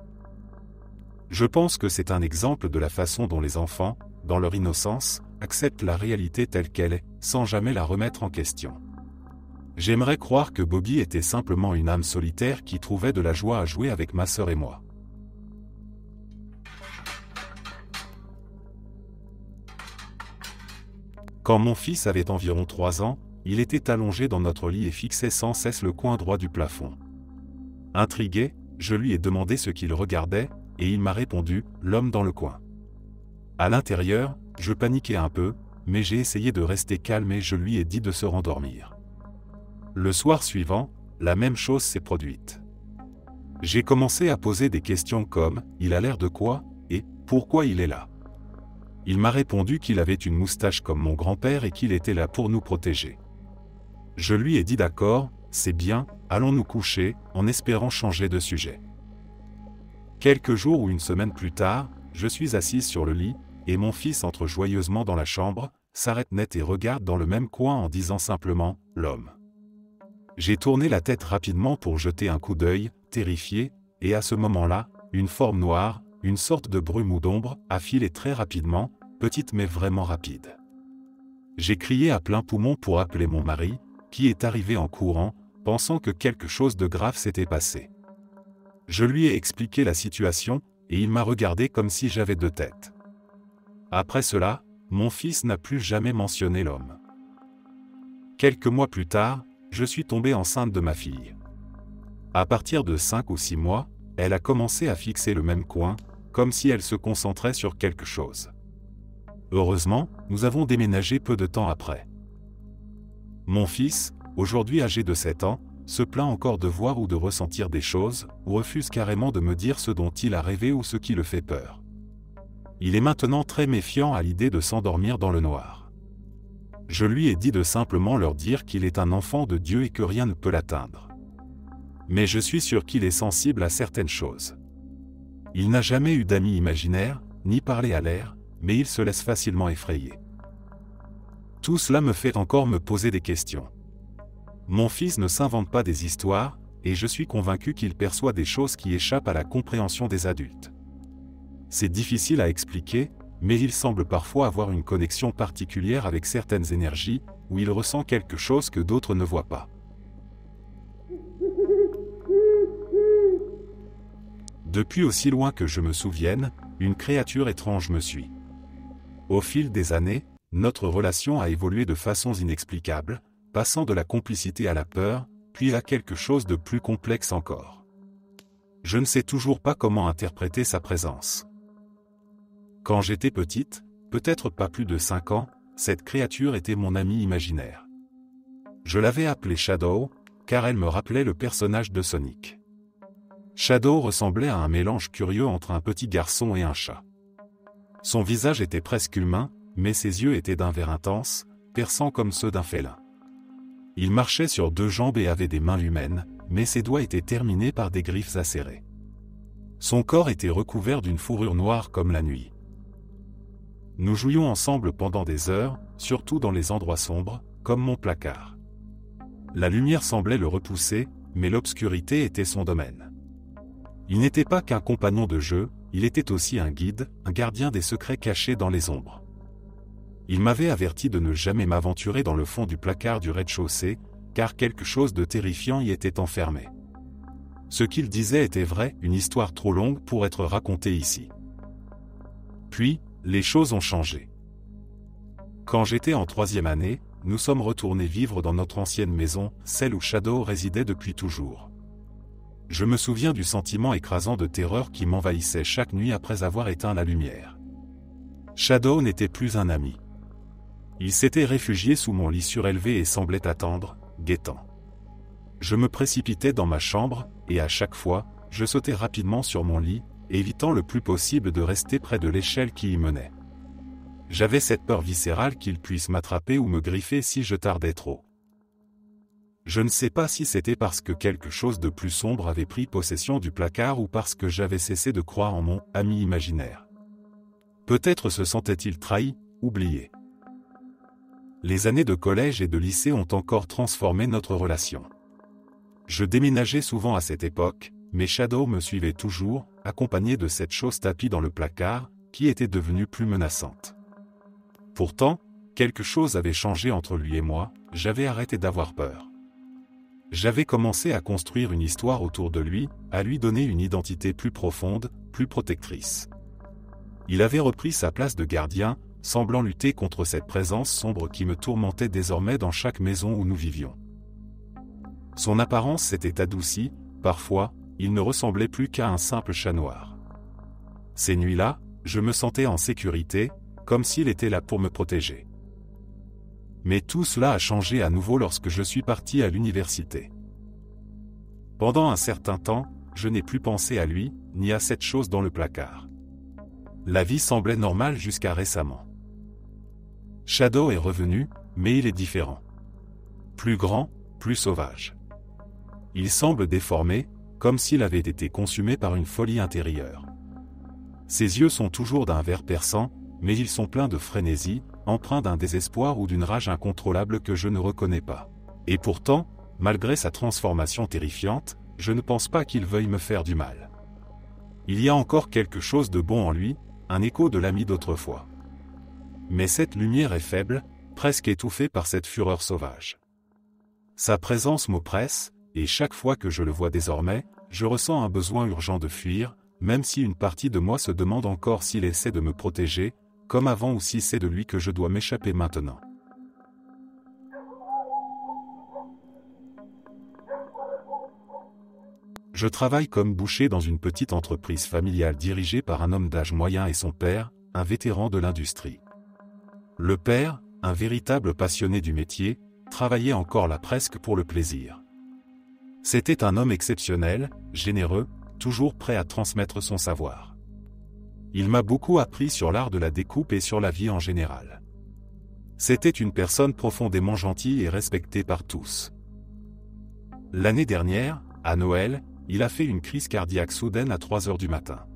Je pense que c'est un exemple de la façon dont les enfants, dans leur innocence, acceptent la réalité telle qu'elle est, sans jamais la remettre en question. J'aimerais croire que Bobby était simplement une âme solitaire qui trouvait de la joie à jouer avec ma sœur et moi. Quand mon fils avait environ 3 ans, il était allongé dans notre lit et fixait sans cesse le coin droit du plafond. Intrigué, je lui ai demandé ce qu'il regardait, et il m'a répondu « l'homme dans le coin ». À l'intérieur, je paniquais un peu, mais j'ai essayé de rester calme et je lui ai dit de se rendormir. Le soir suivant, la même chose s'est produite. J'ai commencé à poser des questions comme « il a l'air de quoi ?» et « pourquoi il est là ?» Il m'a répondu qu'il avait une moustache comme mon grand-père et qu'il était là pour nous protéger. Je lui ai dit d'accord, c'est bien, allons nous coucher, en espérant changer de sujet. Quelques jours ou une semaine plus tard, je suis assise sur le lit, et mon fils entre joyeusement dans la chambre, s'arrête net et regarde dans le même coin en disant simplement « l'homme ». J'ai tourné la tête rapidement pour jeter un coup d'œil, terrifié, et à ce moment-là, une forme noire, une sorte de brume ou d'ombre, a filé très rapidement, petite mais vraiment rapide. J'ai crié à plein poumon pour appeler mon mari, qui est arrivé en courant, pensant que quelque chose de grave s'était passé. Je lui ai expliqué la situation, et il m'a regardé comme si j'avais deux têtes. Après cela, mon fils n'a plus jamais mentionné l'homme. Quelques mois plus tard, je suis tombé enceinte de ma fille. À partir de 5 ou 6 mois, elle a commencé à fixer le même coin, comme si elle se concentrait sur quelque chose. Heureusement, nous avons déménagé peu de temps après. Mon fils, aujourd'hui âgé de 7 ans, se plaint encore de voir ou de ressentir des choses, ou refuse carrément de me dire ce dont il a rêvé ou ce qui le fait peur. Il est maintenant très méfiant à l'idée de s'endormir dans le noir. Je lui ai dit de simplement leur dire qu'il est un enfant de Dieu et que rien ne peut l'atteindre. Mais je suis sûr qu'il est sensible à certaines choses. Il n'a jamais eu d'amis imaginaires, ni parlé à l'air, mais il se laisse facilement effrayer. Tout cela me fait encore me poser des questions. Mon fils ne s'invente pas des histoires, et je suis convaincu qu'il perçoit des choses qui échappent à la compréhension des adultes. C'est difficile à expliquer, mais il semble parfois avoir une connexion particulière avec certaines énergies, où il ressent quelque chose que d'autres ne voient pas. Depuis aussi loin que je me souvienne, une créature étrange me suit. Au fil des années, notre relation a évolué de façons inexplicables, passant de la complicité à la peur, puis à quelque chose de plus complexe encore. Je ne sais toujours pas comment interpréter sa présence. Quand j'étais petite, peut-être pas plus de 5 ans, cette créature était mon amie imaginaire. Je l'avais appelée Shadow, car elle me rappelait le personnage de Sonic. Shadow ressemblait à un mélange curieux entre un petit garçon et un chat. Son visage était presque humain, mais ses yeux étaient d'un vert intense, perçants comme ceux d'un félin. Il marchait sur 2 jambes et avait des mains humaines, mais ses doigts étaient terminés par des griffes acérées. Son corps était recouvert d'une fourrure noire comme la nuit. Nous jouions ensemble pendant des heures, surtout dans les endroits sombres, comme mon placard. La lumière semblait le repousser, mais l'obscurité était son domaine. Il n'était pas qu'un compagnon de jeu, il était aussi un guide, un gardien des secrets cachés dans les ombres. Il m'avait averti de ne jamais m'aventurer dans le fond du placard du rez-de-chaussée, car quelque chose de terrifiant y était enfermé. Ce qu'il disait était vrai, une histoire trop longue pour être racontée ici. Puis, les choses ont changé. Quand j'étais en 3e année, nous sommes retournés vivre dans notre ancienne maison, celle où Shadow résidait depuis toujours. Je me souviens du sentiment écrasant de terreur qui m'envahissait chaque nuit après avoir éteint la lumière. Shadow n'était plus un ami. Il s'était réfugié sous mon lit surélevé et semblait attendre, guettant. Je me précipitais dans ma chambre, et à chaque fois, je sautais rapidement sur mon lit, évitant le plus possible de rester près de l'échelle qui y menait. J'avais cette peur viscérale qu'il puisse m'attraper ou me griffer si je tardais trop. Je ne sais pas si c'était parce que quelque chose de plus sombre avait pris possession du placard ou parce que j'avais cessé de croire en mon ami imaginaire. Peut-être se sentait-il trahi, oublié. Les années de collège et de lycée ont encore transformé notre relation. Je déménageais souvent à cette époque, mais Shadow me suivait toujours, accompagné de cette chose tapie dans le placard, qui était devenue plus menaçante. Pourtant, quelque chose avait changé entre lui et moi, j'avais arrêté d'avoir peur. J'avais commencé à construire une histoire autour de lui, à lui donner une identité plus profonde, plus protectrice. Il avait repris sa place de gardien, semblant lutter contre cette présence sombre qui me tourmentait désormais dans chaque maison où nous vivions. Son apparence s'était adoucie, parfois, il ne ressemblait plus qu'à un simple chat noir. Ces nuits-là, je me sentais en sécurité, comme s'il était là pour me protéger. Mais tout cela a changé à nouveau lorsque je suis parti à l'université. Pendant un certain temps, je n'ai plus pensé à lui, ni à cette chose dans le placard. La vie semblait normale jusqu'à récemment. Shadow est revenu, mais il est différent. Plus grand, plus sauvage. Il semble déformé, comme s'il avait été consumé par une folie intérieure. Ses yeux sont toujours d'un vert perçant, mais ils sont pleins de frénésie, empreints d'un désespoir ou d'une rage incontrôlable que je ne reconnais pas. Et pourtant, malgré sa transformation terrifiante, je ne pense pas qu'il veuille me faire du mal. Il y a encore quelque chose de bon en lui, un écho de l'ami d'autrefois. Mais cette lumière est faible, presque étouffée par cette fureur sauvage. Sa présence m'oppresse, et chaque fois que je le vois désormais, je ressens un besoin urgent de fuir, même si une partie de moi se demande encore s'il essaie de me protéger, comme avant ou si c'est de lui que je dois m'échapper maintenant. Je travaille comme boucher dans une petite entreprise familiale dirigée par un homme d'âge moyen et son père, un vétéran de l'industrie. Le père, un véritable passionné du métier, travaillait encore là presque pour le plaisir. C'était un homme exceptionnel, généreux, toujours prêt à transmettre son savoir. Il m'a beaucoup appris sur l'art de la découpe et sur la vie en général. C'était une personne profondément gentille et respectée par tous. L'année dernière, à Noël, il a fait une crise cardiaque soudaine à 3 heures du matin.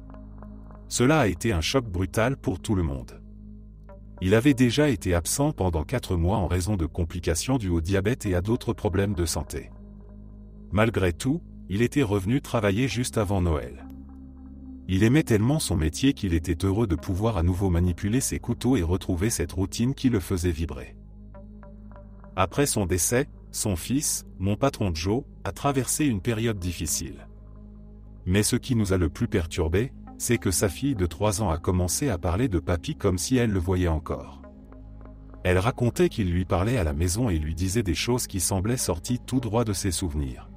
Cela a été un choc brutal pour tout le monde. Il avait déjà été absent pendant 4 mois en raison de complications dues au diabète et à d'autres problèmes de santé. Malgré tout, il était revenu travailler juste avant Noël. Il aimait tellement son métier qu'il était heureux de pouvoir à nouveau manipuler ses couteaux et retrouver cette routine qui le faisait vibrer. Après son décès, son fils, mon patron Joe, a traversé une période difficile. Mais ce qui nous a le plus perturbé, c'est que sa fille de 3 ans a commencé à parler de papy comme si elle le voyait encore. Elle racontait qu'il lui parlait à la maison et lui disait des choses qui semblaient sorties tout droit de ses souvenirs.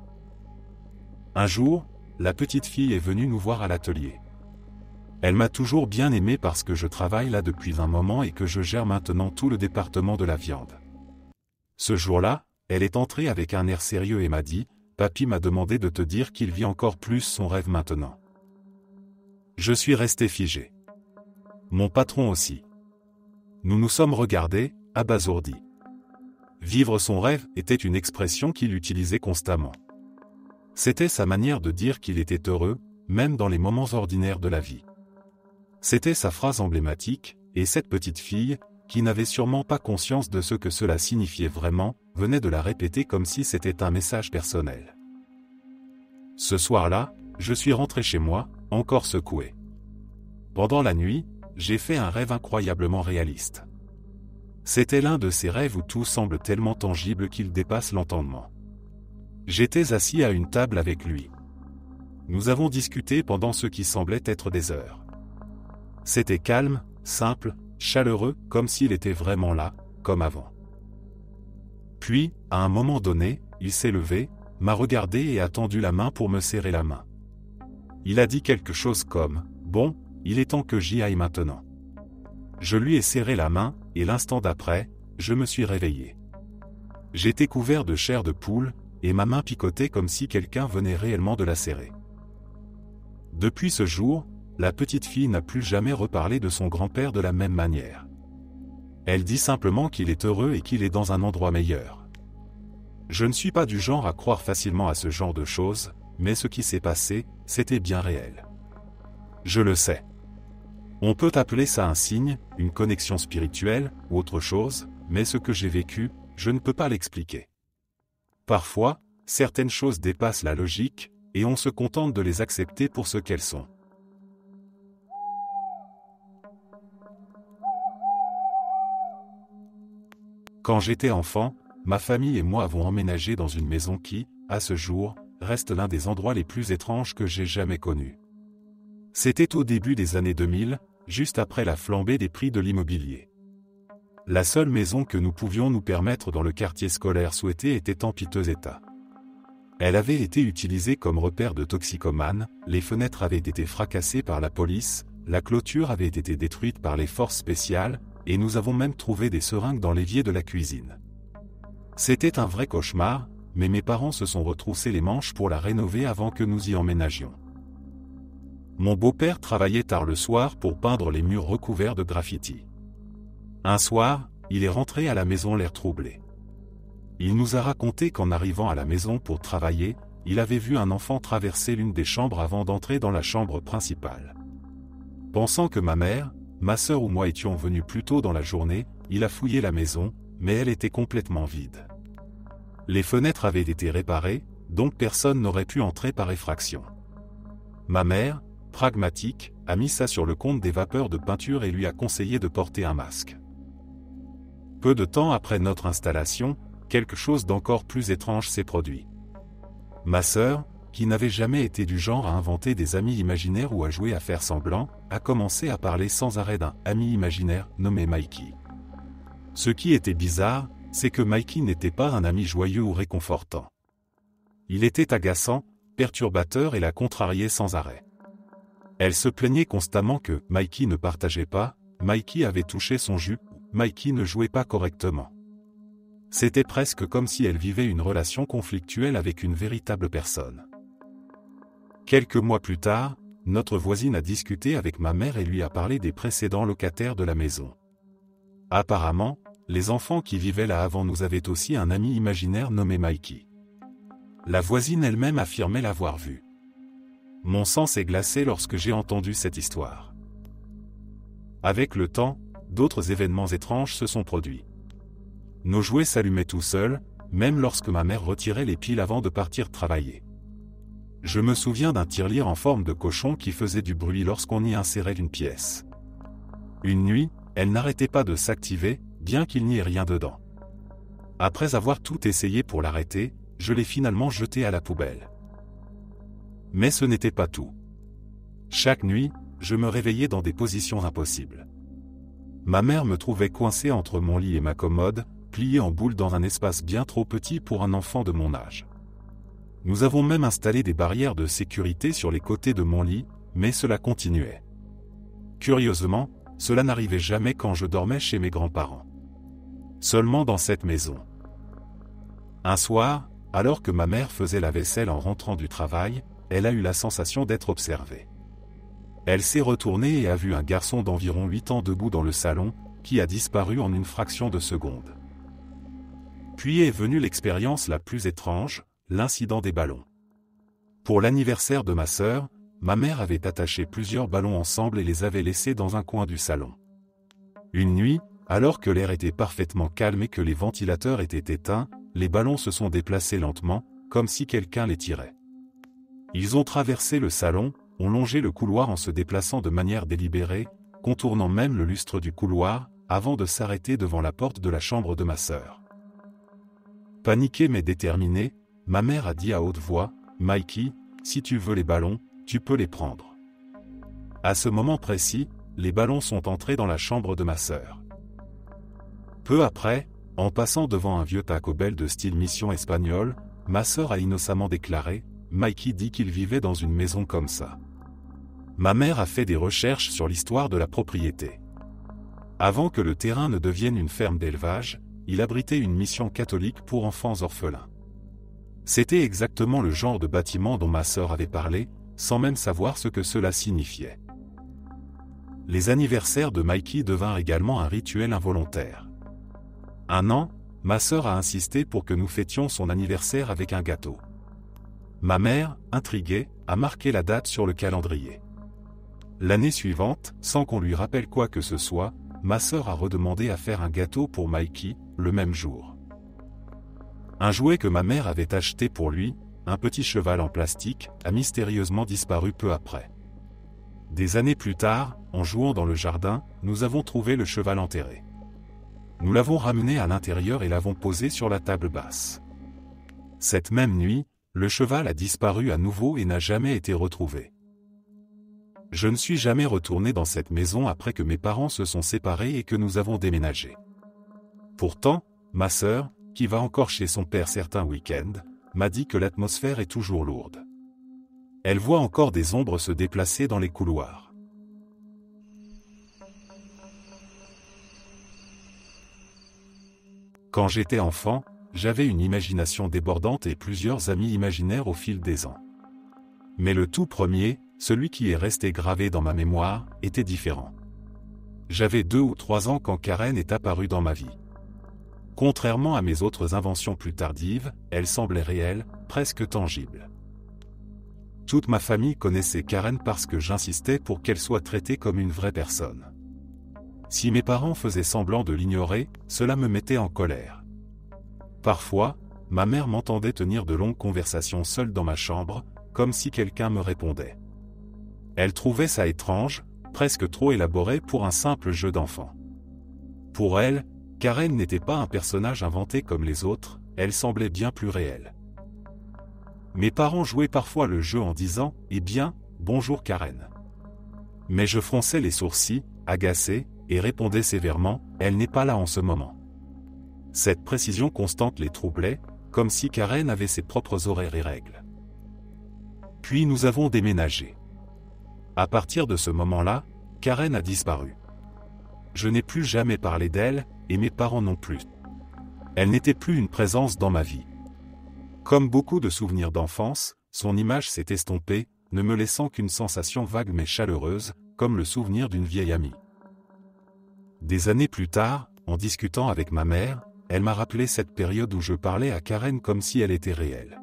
Un jour, la petite fille est venue nous voir à l'atelier. Elle m'a toujours bien aimé parce que je travaille là depuis un moment et que je gère maintenant tout le département de la viande. Ce jour-là, elle est entrée avec un air sérieux et m'a dit « Papy m'a demandé de te dire qu'il vit encore plus son rêve maintenant. » Je suis resté figé. Mon patron aussi. Nous nous sommes regardés, abasourdis. Vivre son rêve était une expression qu'il utilisait constamment. C'était sa manière de dire qu'il était heureux, même dans les moments ordinaires de la vie. C'était sa phrase emblématique, et cette petite fille, qui n'avait sûrement pas conscience de ce que cela signifiait vraiment, venait de la répéter comme si c'était un message personnel. Ce soir-là, je suis rentré chez moi, encore secoué. Pendant la nuit, j'ai fait un rêve incroyablement réaliste. C'était l'un de ces rêves où tout semble tellement tangible qu'il dépasse l'entendement. J'étais assis à une table avec lui. Nous avons discuté pendant ce qui semblait être des heures. C'était calme, simple, chaleureux, comme s'il était vraiment là, comme avant. Puis, à un moment donné, il s'est levé, m'a regardé et a tendu la main pour me serrer la main. Il a dit quelque chose comme « Bon, il est temps que j'y aille maintenant ». Je lui ai serré la main, et l'instant d'après, je me suis réveillé. J'étais couvert de chair de poule, et ma main picotait comme si quelqu'un venait réellement de la serrer. Depuis ce jour, la petite fille n'a plus jamais reparlé de son grand-père de la même manière. Elle dit simplement qu'il est heureux et qu'il est dans un endroit meilleur. Je ne suis pas du genre à croire facilement à ce genre de choses, mais ce qui s'est passé, c'était bien réel. Je le sais. On peut appeler ça un signe, une connexion spirituelle, ou autre chose, mais ce que j'ai vécu, je ne peux pas l'expliquer. Parfois, certaines choses dépassent la logique, et on se contente de les accepter pour ce qu'elles sont. Quand j'étais enfant, ma famille et moi avons emménagé dans une maison qui, à ce jour, reste l'un des endroits les plus étranges que j'ai jamais connus. C'était au début des années 2000, juste après la flambée des prix de l'immobilier. La seule maison que nous pouvions nous permettre dans le quartier scolaire souhaité était en piteux état. Elle avait été utilisée comme repère de toxicomanes, les fenêtres avaient été fracassées par la police, la clôture avait été détruite par les forces spéciales, et nous avons même trouvé des seringues dans l'évier de la cuisine. C'était un vrai cauchemar, mais mes parents se sont retroussés les manches pour la rénover avant que nous y emménagions. Mon beau-père travaillait tard le soir pour peindre les murs recouverts de graffitis. Un soir, il est rentré à la maison l'air troublé. Il nous a raconté qu'en arrivant à la maison pour travailler, il avait vu un enfant traverser l'une des chambres avant d'entrer dans la chambre principale. Pensant que ma mère, ma sœur ou moi étions venus plus tôt dans la journée, il a fouillé la maison, mais elle était complètement vide. Les fenêtres avaient été réparées, donc personne n'aurait pu entrer par effraction. Ma mère, pragmatique, a mis ça sur le compte des vapeurs de peinture et lui a conseillé de porter un masque. Peu de temps après notre installation, quelque chose d'encore plus étrange s'est produit. Ma sœur, qui n'avait jamais été du genre à inventer des amis imaginaires ou à jouer à faire semblant, a commencé à parler sans arrêt d'un ami imaginaire nommé Mikey. Ce qui était bizarre, c'est que Mikey n'était pas un ami joyeux ou réconfortant. Il était agaçant, perturbateur et la contrariait sans arrêt. Elle se plaignait constamment que Mikey ne partageait pas, Mikey avait touché son jus, Mikey ne jouait pas correctement. C'était presque comme si elle vivait une relation conflictuelle avec une véritable personne. Quelques mois plus tard, notre voisine a discuté avec ma mère et lui a parlé des précédents locataires de la maison. Apparemment, les enfants qui vivaient là avant nous avaient aussi un ami imaginaire nommé Mikey. La voisine elle-même affirmait l'avoir vu. Mon sang s'est glacé lorsque j'ai entendu cette histoire. Avec le temps, d'autres événements étranges se sont produits. Nos jouets s'allumaient tout seuls, même lorsque ma mère retirait les piles avant de partir travailler. Je me souviens d'un tirelire en forme de cochon qui faisait du bruit lorsqu'on y insérait une pièce. Une nuit, elle n'arrêtait pas de s'activer, bien qu'il n'y ait rien dedans. Après avoir tout essayé pour l'arrêter, je l'ai finalement jeté à la poubelle. Mais ce n'était pas tout. Chaque nuit, je me réveillais dans des positions impossibles. Ma mère me trouvait coincé entre mon lit et ma commode, plié en boule dans un espace bien trop petit pour un enfant de mon âge. Nous avons même installé des barrières de sécurité sur les côtés de mon lit, mais cela continuait. Curieusement, cela n'arrivait jamais quand je dormais chez mes grands-parents. Seulement dans cette maison. Un soir, alors que ma mère faisait la vaisselle en rentrant du travail, elle a eu la sensation d'être observée. Elle s'est retournée et a vu un garçon d'environ 8 ans debout dans le salon, qui a disparu en une fraction de seconde. Puis est venue l'expérience la plus étrange, l'incident des ballons. Pour l'anniversaire de ma sœur, ma mère avait attaché plusieurs ballons ensemble et les avait laissés dans un coin du salon. Une nuit, alors que l'air était parfaitement calme et que les ventilateurs étaient éteints, les ballons se sont déplacés lentement, comme si quelqu'un les tirait. Ils ont traversé le salon, ont longé le couloir en se déplaçant de manière délibérée, contournant même le lustre du couloir, avant de s'arrêter devant la porte de la chambre de ma sœur. Paniquée mais déterminée, ma mère a dit à haute voix, « Mikey, si tu veux les ballons, tu peux les prendre. » À ce moment précis, les ballons sont entrés dans la chambre de ma sœur. Peu après, en passant devant un vieux Taco Bell de style mission espagnol, ma sœur a innocemment déclaré, « Mikey dit qu'il vivait dans une maison comme ça. » Ma mère a fait des recherches sur l'histoire de la propriété. Avant que le terrain ne devienne une ferme d'élevage, il abritait une mission catholique pour enfants orphelins. C'était exactement le genre de bâtiment dont ma sœur avait parlé, sans même savoir ce que cela signifiait. Les anniversaires de Mikey devinrent également un rituel involontaire. Un an, ma sœur a insisté pour que nous fêtions son anniversaire avec un gâteau. Ma mère, intriguée, a marqué la date sur le calendrier. L'année suivante, sans qu'on lui rappelle quoi que ce soit, ma sœur a redemandé à faire un gâteau pour Mikey, le même jour. Un jouet que ma mère avait acheté pour lui, un petit cheval en plastique, a mystérieusement disparu peu après. Des années plus tard, en jouant dans le jardin, nous avons trouvé le cheval enterré. Nous l'avons ramené à l'intérieur et l'avons posé sur la table basse. Cette même nuit, le cheval a disparu à nouveau et n'a jamais été retrouvé. Je ne suis jamais retourné dans cette maison après que mes parents se sont séparés et que nous avons déménagé. Pourtant, ma sœur, qui va encore chez son père certains week-ends, m'a dit que l'atmosphère est toujours lourde. Elle voit encore des ombres se déplacer dans les couloirs. Quand j'étais enfant, j'avais une imagination débordante et plusieurs amis imaginaires au fil des ans. Mais le tout premier, celui qui est resté gravé dans ma mémoire, était différent. J'avais 2 ou 3 ans quand Karen est apparue dans ma vie. Contrairement à mes autres inventions plus tardives, elle semblait réelle, presque tangible. Toute ma famille connaissait Karen parce que j'insistais pour qu'elle soit traitée comme une vraie personne. Si mes parents faisaient semblant de l'ignorer, cela me mettait en colère. Parfois, ma mère m'entendait tenir de longues conversations seule dans ma chambre, comme si quelqu'un me répondait. Elle trouvait ça étrange, presque trop élaboré pour un simple jeu d'enfant. Pour elle, Karen n'était pas un personnage inventé comme les autres, elle semblait bien plus réelle. Mes parents jouaient parfois le jeu en disant « Eh bien, bonjour Karen ». Mais je fronçais les sourcils, agacé, et répondais sévèrement « Elle n'est pas là en ce moment ». Cette précision constante les troublait, comme si Karen avait ses propres horaires et règles. Puis nous avons déménagé. À partir de ce moment-là, Karen a disparu. Je n'ai plus jamais parlé d'elle, et mes parents non plus. Elle n'était plus une présence dans ma vie. Comme beaucoup de souvenirs d'enfance, son image s'est estompée, ne me laissant qu'une sensation vague mais chaleureuse, comme le souvenir d'une vieille amie. Des années plus tard, en discutant avec ma mère, elle m'a rappelé cette période où je parlais à Karen comme si elle était réelle.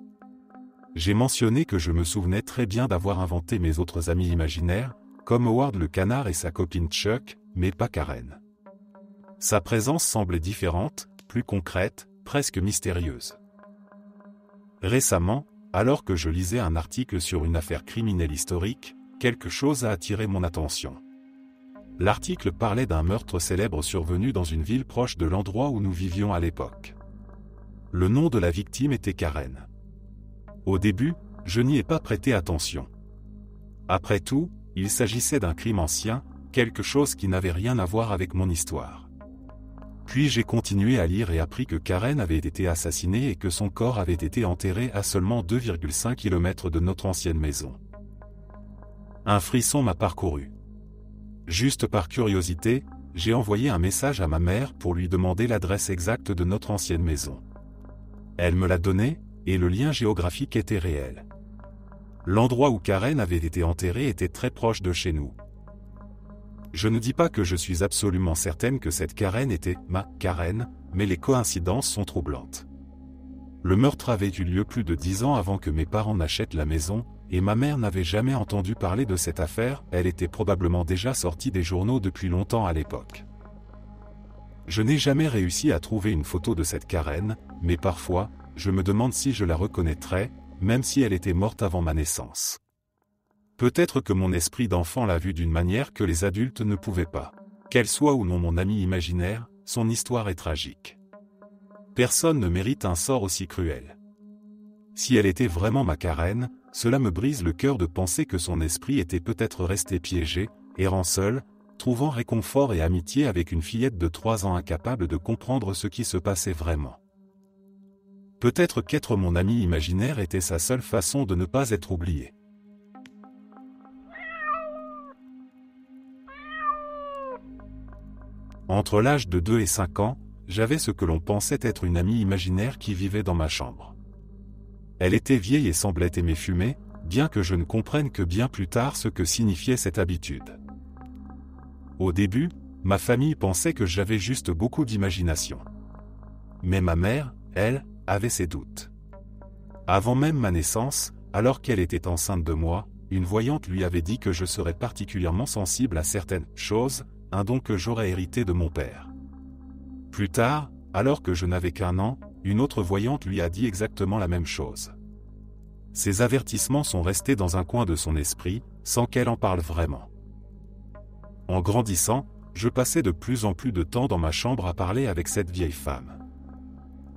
J'ai mentionné que je me souvenais très bien d'avoir inventé mes autres amis imaginaires, comme Howard le canard et sa copine Chuck, mais pas Karen. Sa présence semblait différente, plus concrète, presque mystérieuse. Récemment, alors que je lisais un article sur une affaire criminelle historique, quelque chose a attiré mon attention. L'article parlait d'un meurtre célèbre survenu dans une ville proche de l'endroit où nous vivions à l'époque. Le nom de la victime était Karen. Au début, je n'y ai pas prêté attention. Après tout, il s'agissait d'un crime ancien, quelque chose qui n'avait rien à voir avec mon histoire. Puis j'ai continué à lire et appris que Karen avait été assassinée et que son corps avait été enterré à seulement 2,5 km de notre ancienne maison. Un frisson m'a parcouru. Juste par curiosité, j'ai envoyé un message à ma mère pour lui demander l'adresse exacte de notre ancienne maison. Elle me l'a donnée, et le lien géographique était réel. L'endroit où Karen avait été enterrée était très proche de chez nous. Je ne dis pas que je suis absolument certaine que cette Karen était ma Karen, mais les coïncidences sont troublantes. Le meurtre avait eu lieu plus de 10 ans avant que mes parents n'achètent la maison, et ma mère n'avait jamais entendu parler de cette affaire, elle était probablement déjà sortie des journaux depuis longtemps à l'époque. Je n'ai jamais réussi à trouver une photo de cette Karen, mais parfois, je me demande si je la reconnaîtrais, même si elle était morte avant ma naissance. Peut-être que mon esprit d'enfant l'a vue d'une manière que les adultes ne pouvaient pas. Qu'elle soit ou non mon amie imaginaire, son histoire est tragique. Personne ne mérite un sort aussi cruel. Si elle était vraiment ma Karen, cela me brise le cœur de penser que son esprit était peut-être resté piégé, errant seul, trouvant réconfort et amitié avec une fillette de 3 ans incapable de comprendre ce qui se passait vraiment. Peut-être qu'être mon ami imaginaire était sa seule façon de ne pas être oublié. Entre l'âge de 2 et 5 ans, j'avais ce que l'on pensait être une amie imaginaire qui vivait dans ma chambre. Elle était vieille et semblait aimer fumer, bien que je ne comprenne que bien plus tard ce que signifiait cette habitude. Au début, ma famille pensait que j'avais juste beaucoup d'imagination. Mais ma mère, elle, avait ses doutes. Avant même ma naissance, alors qu'elle était enceinte de moi, une voyante lui avait dit que je serais particulièrement sensible à certaines choses, un don que j'aurais hérité de mon père. Plus tard, alors que je n'avais qu'1 an, une autre voyante lui a dit exactement la même chose. Ces avertissements sont restés dans un coin de son esprit, sans qu'elle en parle vraiment. En grandissant, je passais de plus en plus de temps dans ma chambre à parler avec cette vieille femme.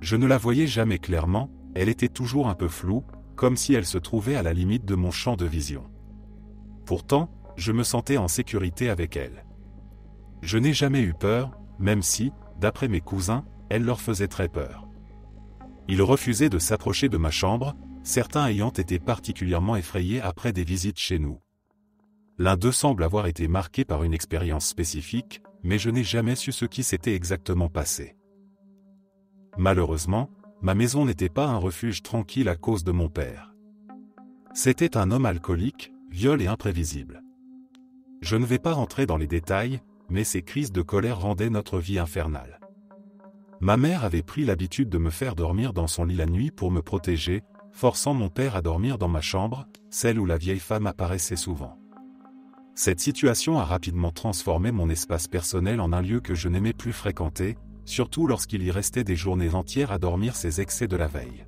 Je ne la voyais jamais clairement, elle était toujours un peu floue, comme si elle se trouvait à la limite de mon champ de vision. Pourtant, je me sentais en sécurité avec elle. Je n'ai jamais eu peur, même si, d'après mes cousins, elle leur faisait très peur. Ils refusaient de s'approcher de ma chambre, certains ayant été particulièrement effrayés après des visites chez nous. L'un d'eux semble avoir été marqué par une expérience spécifique, mais je n'ai jamais su ce qui s'était exactement passé. Malheureusement, ma maison n'était pas un refuge tranquille à cause de mon père. C'était un homme alcoolique, violent et imprévisible. Je ne vais pas rentrer dans les détails, mais ces crises de colère rendaient notre vie infernale. Ma mère avait pris l'habitude de me faire dormir dans son lit la nuit pour me protéger, forçant mon père à dormir dans ma chambre, celle où la vieille femme apparaissait souvent. Cette situation a rapidement transformé mon espace personnel en un lieu que je n'aimais plus fréquenter, surtout lorsqu'il y restait des journées entières à dormir ces excès de la veille.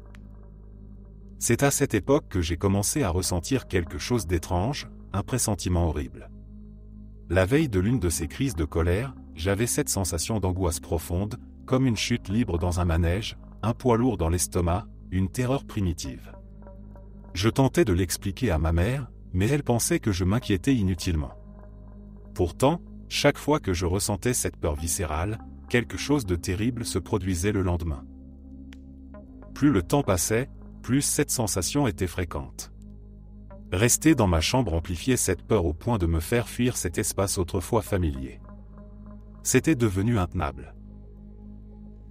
C'est à cette époque que j'ai commencé à ressentir quelque chose d'étrange, un pressentiment horrible. La veille de l'une de ces crises de colère, j'avais cette sensation d'angoisse profonde, comme une chute libre dans un manège, un poids lourd dans l'estomac, une terreur primitive. Je tentais de l'expliquer à ma mère, mais elle pensait que je m'inquiétais inutilement. Pourtant, chaque fois que je ressentais cette peur viscérale, quelque chose de terrible se produisait le lendemain. Plus le temps passait, plus cette sensation était fréquente. Rester dans ma chambre amplifiait cette peur au point de me faire fuir cet espace autrefois familier. C'était devenu intenable.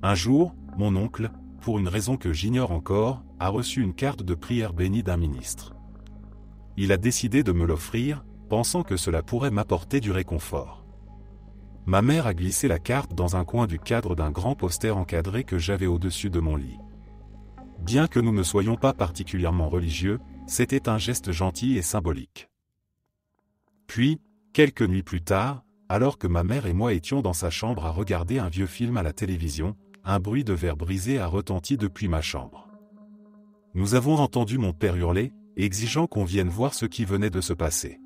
Un jour, mon oncle, pour une raison que j'ignore encore, a reçu une carte de prière bénie d'un ministre. Il a décidé de me l'offrir, pensant que cela pourrait m'apporter du réconfort. Ma mère a glissé la carte dans un coin du cadre d'un grand poster encadré que j'avais au-dessus de mon lit. Bien que nous ne soyons pas particulièrement religieux, c'était un geste gentil et symbolique. Puis, quelques nuits plus tard, alors que ma mère et moi étions dans sa chambre à regarder un vieux film à la télévision, un bruit de verre brisé a retenti depuis ma chambre. Nous avons entendu mon père hurler, exigeant qu'on vienne voir ce qui venait de se passer.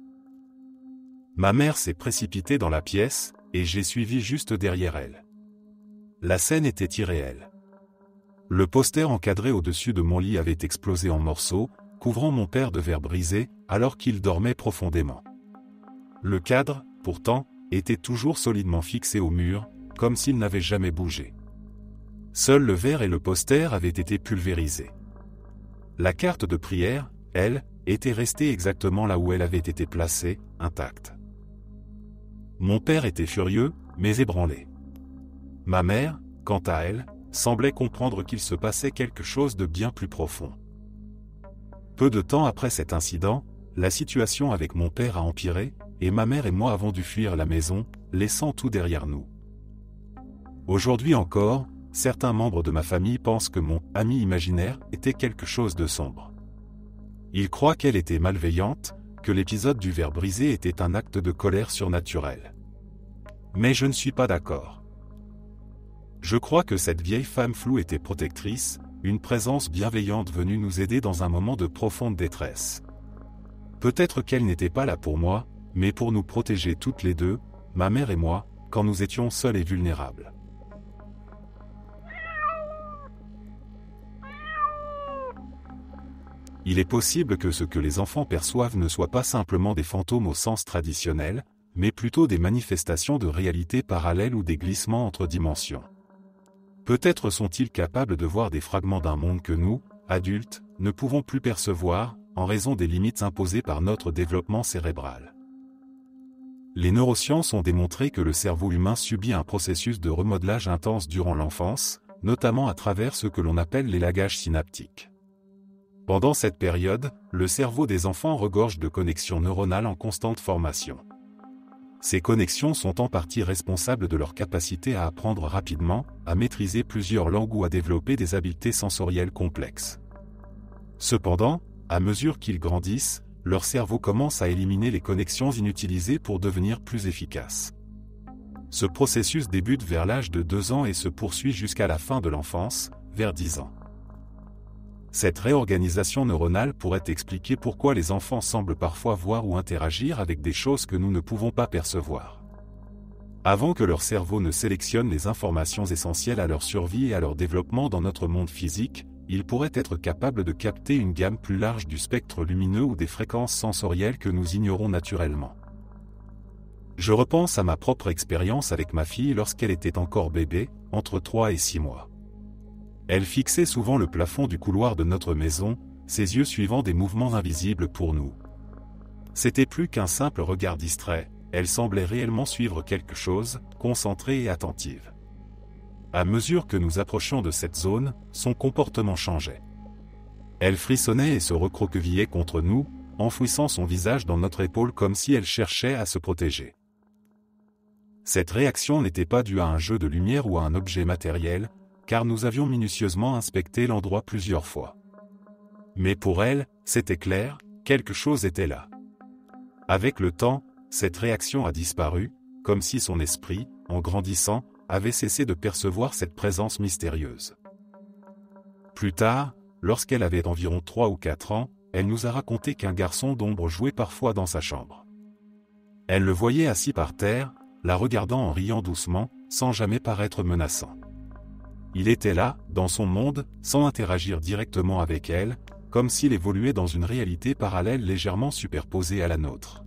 Ma mère s'est précipitée dans la pièce, et j'ai suivi juste derrière elle. La scène était irréelle. Le poster encadré au-dessus de mon lit avait explosé en morceaux, couvrant mon père de verre brisé, alors qu'il dormait profondément. Le cadre, pourtant, était toujours solidement fixé au mur, comme s'il n'avait jamais bougé. Seul le verre et le poster avaient été pulvérisés. La carte de prière, elle, était restée exactement là où elle avait été placée, intacte. Mon père était furieux, mais ébranlé. Ma mère, quant à elle, semblait comprendre qu'il se passait quelque chose de bien plus profond. Peu de temps après cet incident, la situation avec mon père a empiré, et ma mère et moi avons dû fuir la maison, laissant tout derrière nous. Aujourd'hui encore, certains membres de ma famille pensent que mon ami imaginaire était quelque chose de sombre. Ils croient qu'elle était malveillante, que l'épisode du verre brisé était un acte de colère surnaturelle. Mais je ne suis pas d'accord. Je crois que cette vieille femme floue était protectrice, une présence bienveillante venue nous aider dans un moment de profonde détresse. Peut-être qu'elle n'était pas là pour moi, mais pour nous protéger toutes les deux, ma mère et moi, quand nous étions seuls et vulnérables. Il est possible que ce que les enfants perçoivent ne soit pas simplement des fantômes au sens traditionnel, mais plutôt des manifestations de réalité parallèles ou des glissements entre dimensions. Peut-être sont-ils capables de voir des fragments d'un monde que nous, adultes, ne pouvons plus percevoir, en raison des limites imposées par notre développement cérébral. Les neurosciences ont démontré que le cerveau humain subit un processus de remodelage intense durant l'enfance, notamment à travers ce que l'on appelle l'élagage synaptique. Pendant cette période, le cerveau des enfants regorge de connexions neuronales en constante formation. Ces connexions sont en partie responsables de leur capacité à apprendre rapidement, à maîtriser plusieurs langues ou à développer des habiletés sensorielles complexes. Cependant, à mesure qu'ils grandissent, leur cerveau commence à éliminer les connexions inutilisées pour devenir plus efficace. Ce processus débute vers l'âge de 2 ans et se poursuit jusqu'à la fin de l'enfance, vers 10 ans. Cette réorganisation neuronale pourrait expliquer pourquoi les enfants semblent parfois voir ou interagir avec des choses que nous ne pouvons pas percevoir. Avant que leur cerveau ne sélectionne les informations essentielles à leur survie et à leur développement dans notre monde physique, ils pourraient être capables de capter une gamme plus large du spectre lumineux ou des fréquences sensorielles que nous ignorons naturellement. Je repense à ma propre expérience avec ma fille lorsqu'elle était encore bébé, entre 3 et 6 mois. Elle fixait souvent le plafond du couloir de notre maison, ses yeux suivant des mouvements invisibles pour nous. C'était plus qu'un simple regard distrait, elle semblait réellement suivre quelque chose, concentrée et attentive. À mesure que nous approchions de cette zone, son comportement changeait. Elle frissonnait et se recroquevillait contre nous, enfouissant son visage dans notre épaule comme si elle cherchait à se protéger. Cette réaction n'était pas due à un jeu de lumière ou à un objet matériel, car nous avions minutieusement inspecté l'endroit plusieurs fois. Mais pour elle, c'était clair, quelque chose était là. Avec le temps, cette réaction a disparu, comme si son esprit, en grandissant, avait cessé de percevoir cette présence mystérieuse. Plus tard, lorsqu'elle avait environ 3 ou 4 ans, elle nous a raconté qu'un garçon d'ombre jouait parfois dans sa chambre. Elle le voyait assis par terre, la regardant en riant doucement, sans jamais paraître menaçant. Il était là, dans son monde, sans interagir directement avec elle, comme s'il évoluait dans une réalité parallèle légèrement superposée à la nôtre.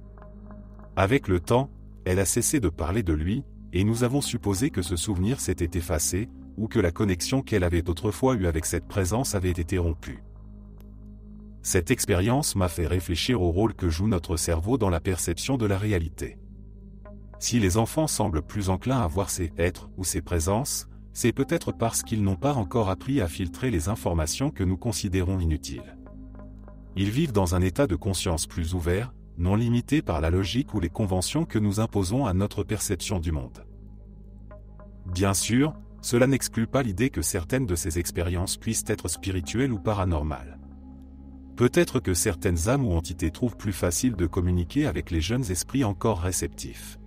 Avec le temps, elle a cessé de parler de lui, et nous avons supposé que ce souvenir s'était effacé, ou que la connexion qu'elle avait autrefois eue avec cette présence avait été rompue. Cette expérience m'a fait réfléchir au rôle que joue notre cerveau dans la perception de la réalité. Si les enfants semblent plus enclins à voir ces êtres ou ces présences, c'est peut-être parce qu'ils n'ont pas encore appris à filtrer les informations que nous considérons inutiles. Ils vivent dans un état de conscience plus ouvert, non limité par la logique ou les conventions que nous imposons à notre perception du monde. Bien sûr, cela n'exclut pas l'idée que certaines de ces expériences puissent être spirituelles ou paranormales. Peut-être que certaines âmes ou entités trouvent plus facile de communiquer avec les jeunes esprits encore réceptifs.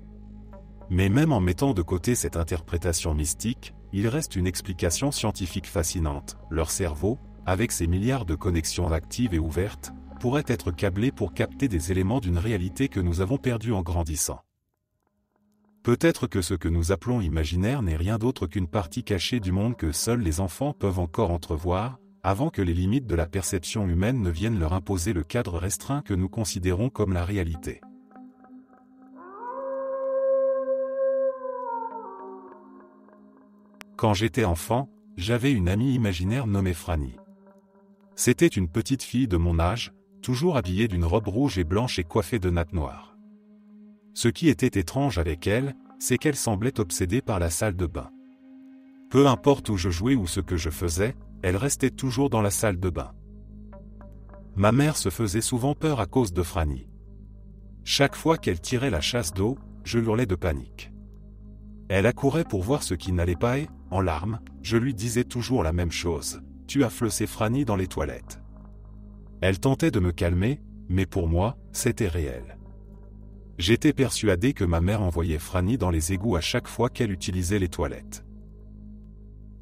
Mais même en mettant de côté cette interprétation mystique, il reste une explication scientifique fascinante. Leur cerveau, avec ses milliards de connexions actives et ouvertes, pourrait être câblé pour capter des éléments d'une réalité que nous avons perdue en grandissant. Peut-être que ce que nous appelons imaginaire n'est rien d'autre qu'une partie cachée du monde que seuls les enfants peuvent encore entrevoir, avant que les limites de la perception humaine ne viennent leur imposer le cadre restreint que nous considérons comme la réalité. Quand j'étais enfant, j'avais une amie imaginaire nommée Franny. C'était une petite fille de mon âge, toujours habillée d'une robe rouge et blanche et coiffée de nattes noires. Ce qui était étrange avec elle, c'est qu'elle semblait obsédée par la salle de bain. Peu importe où je jouais ou ce que je faisais, elle restait toujours dans la salle de bain. Ma mère se faisait souvent peur à cause de Franny. Chaque fois qu'elle tirait la chasse d'eau, je hurlais de panique. Elle accourait pour voir ce qui n'allait pas et, en larmes, je lui disais toujours la même chose: « Tu as fleussé Franny dans les toilettes. » Elle tentait de me calmer, mais pour moi, c'était réel. J'étais persuadé que ma mère envoyait Franny dans les égouts à chaque fois qu'elle utilisait les toilettes.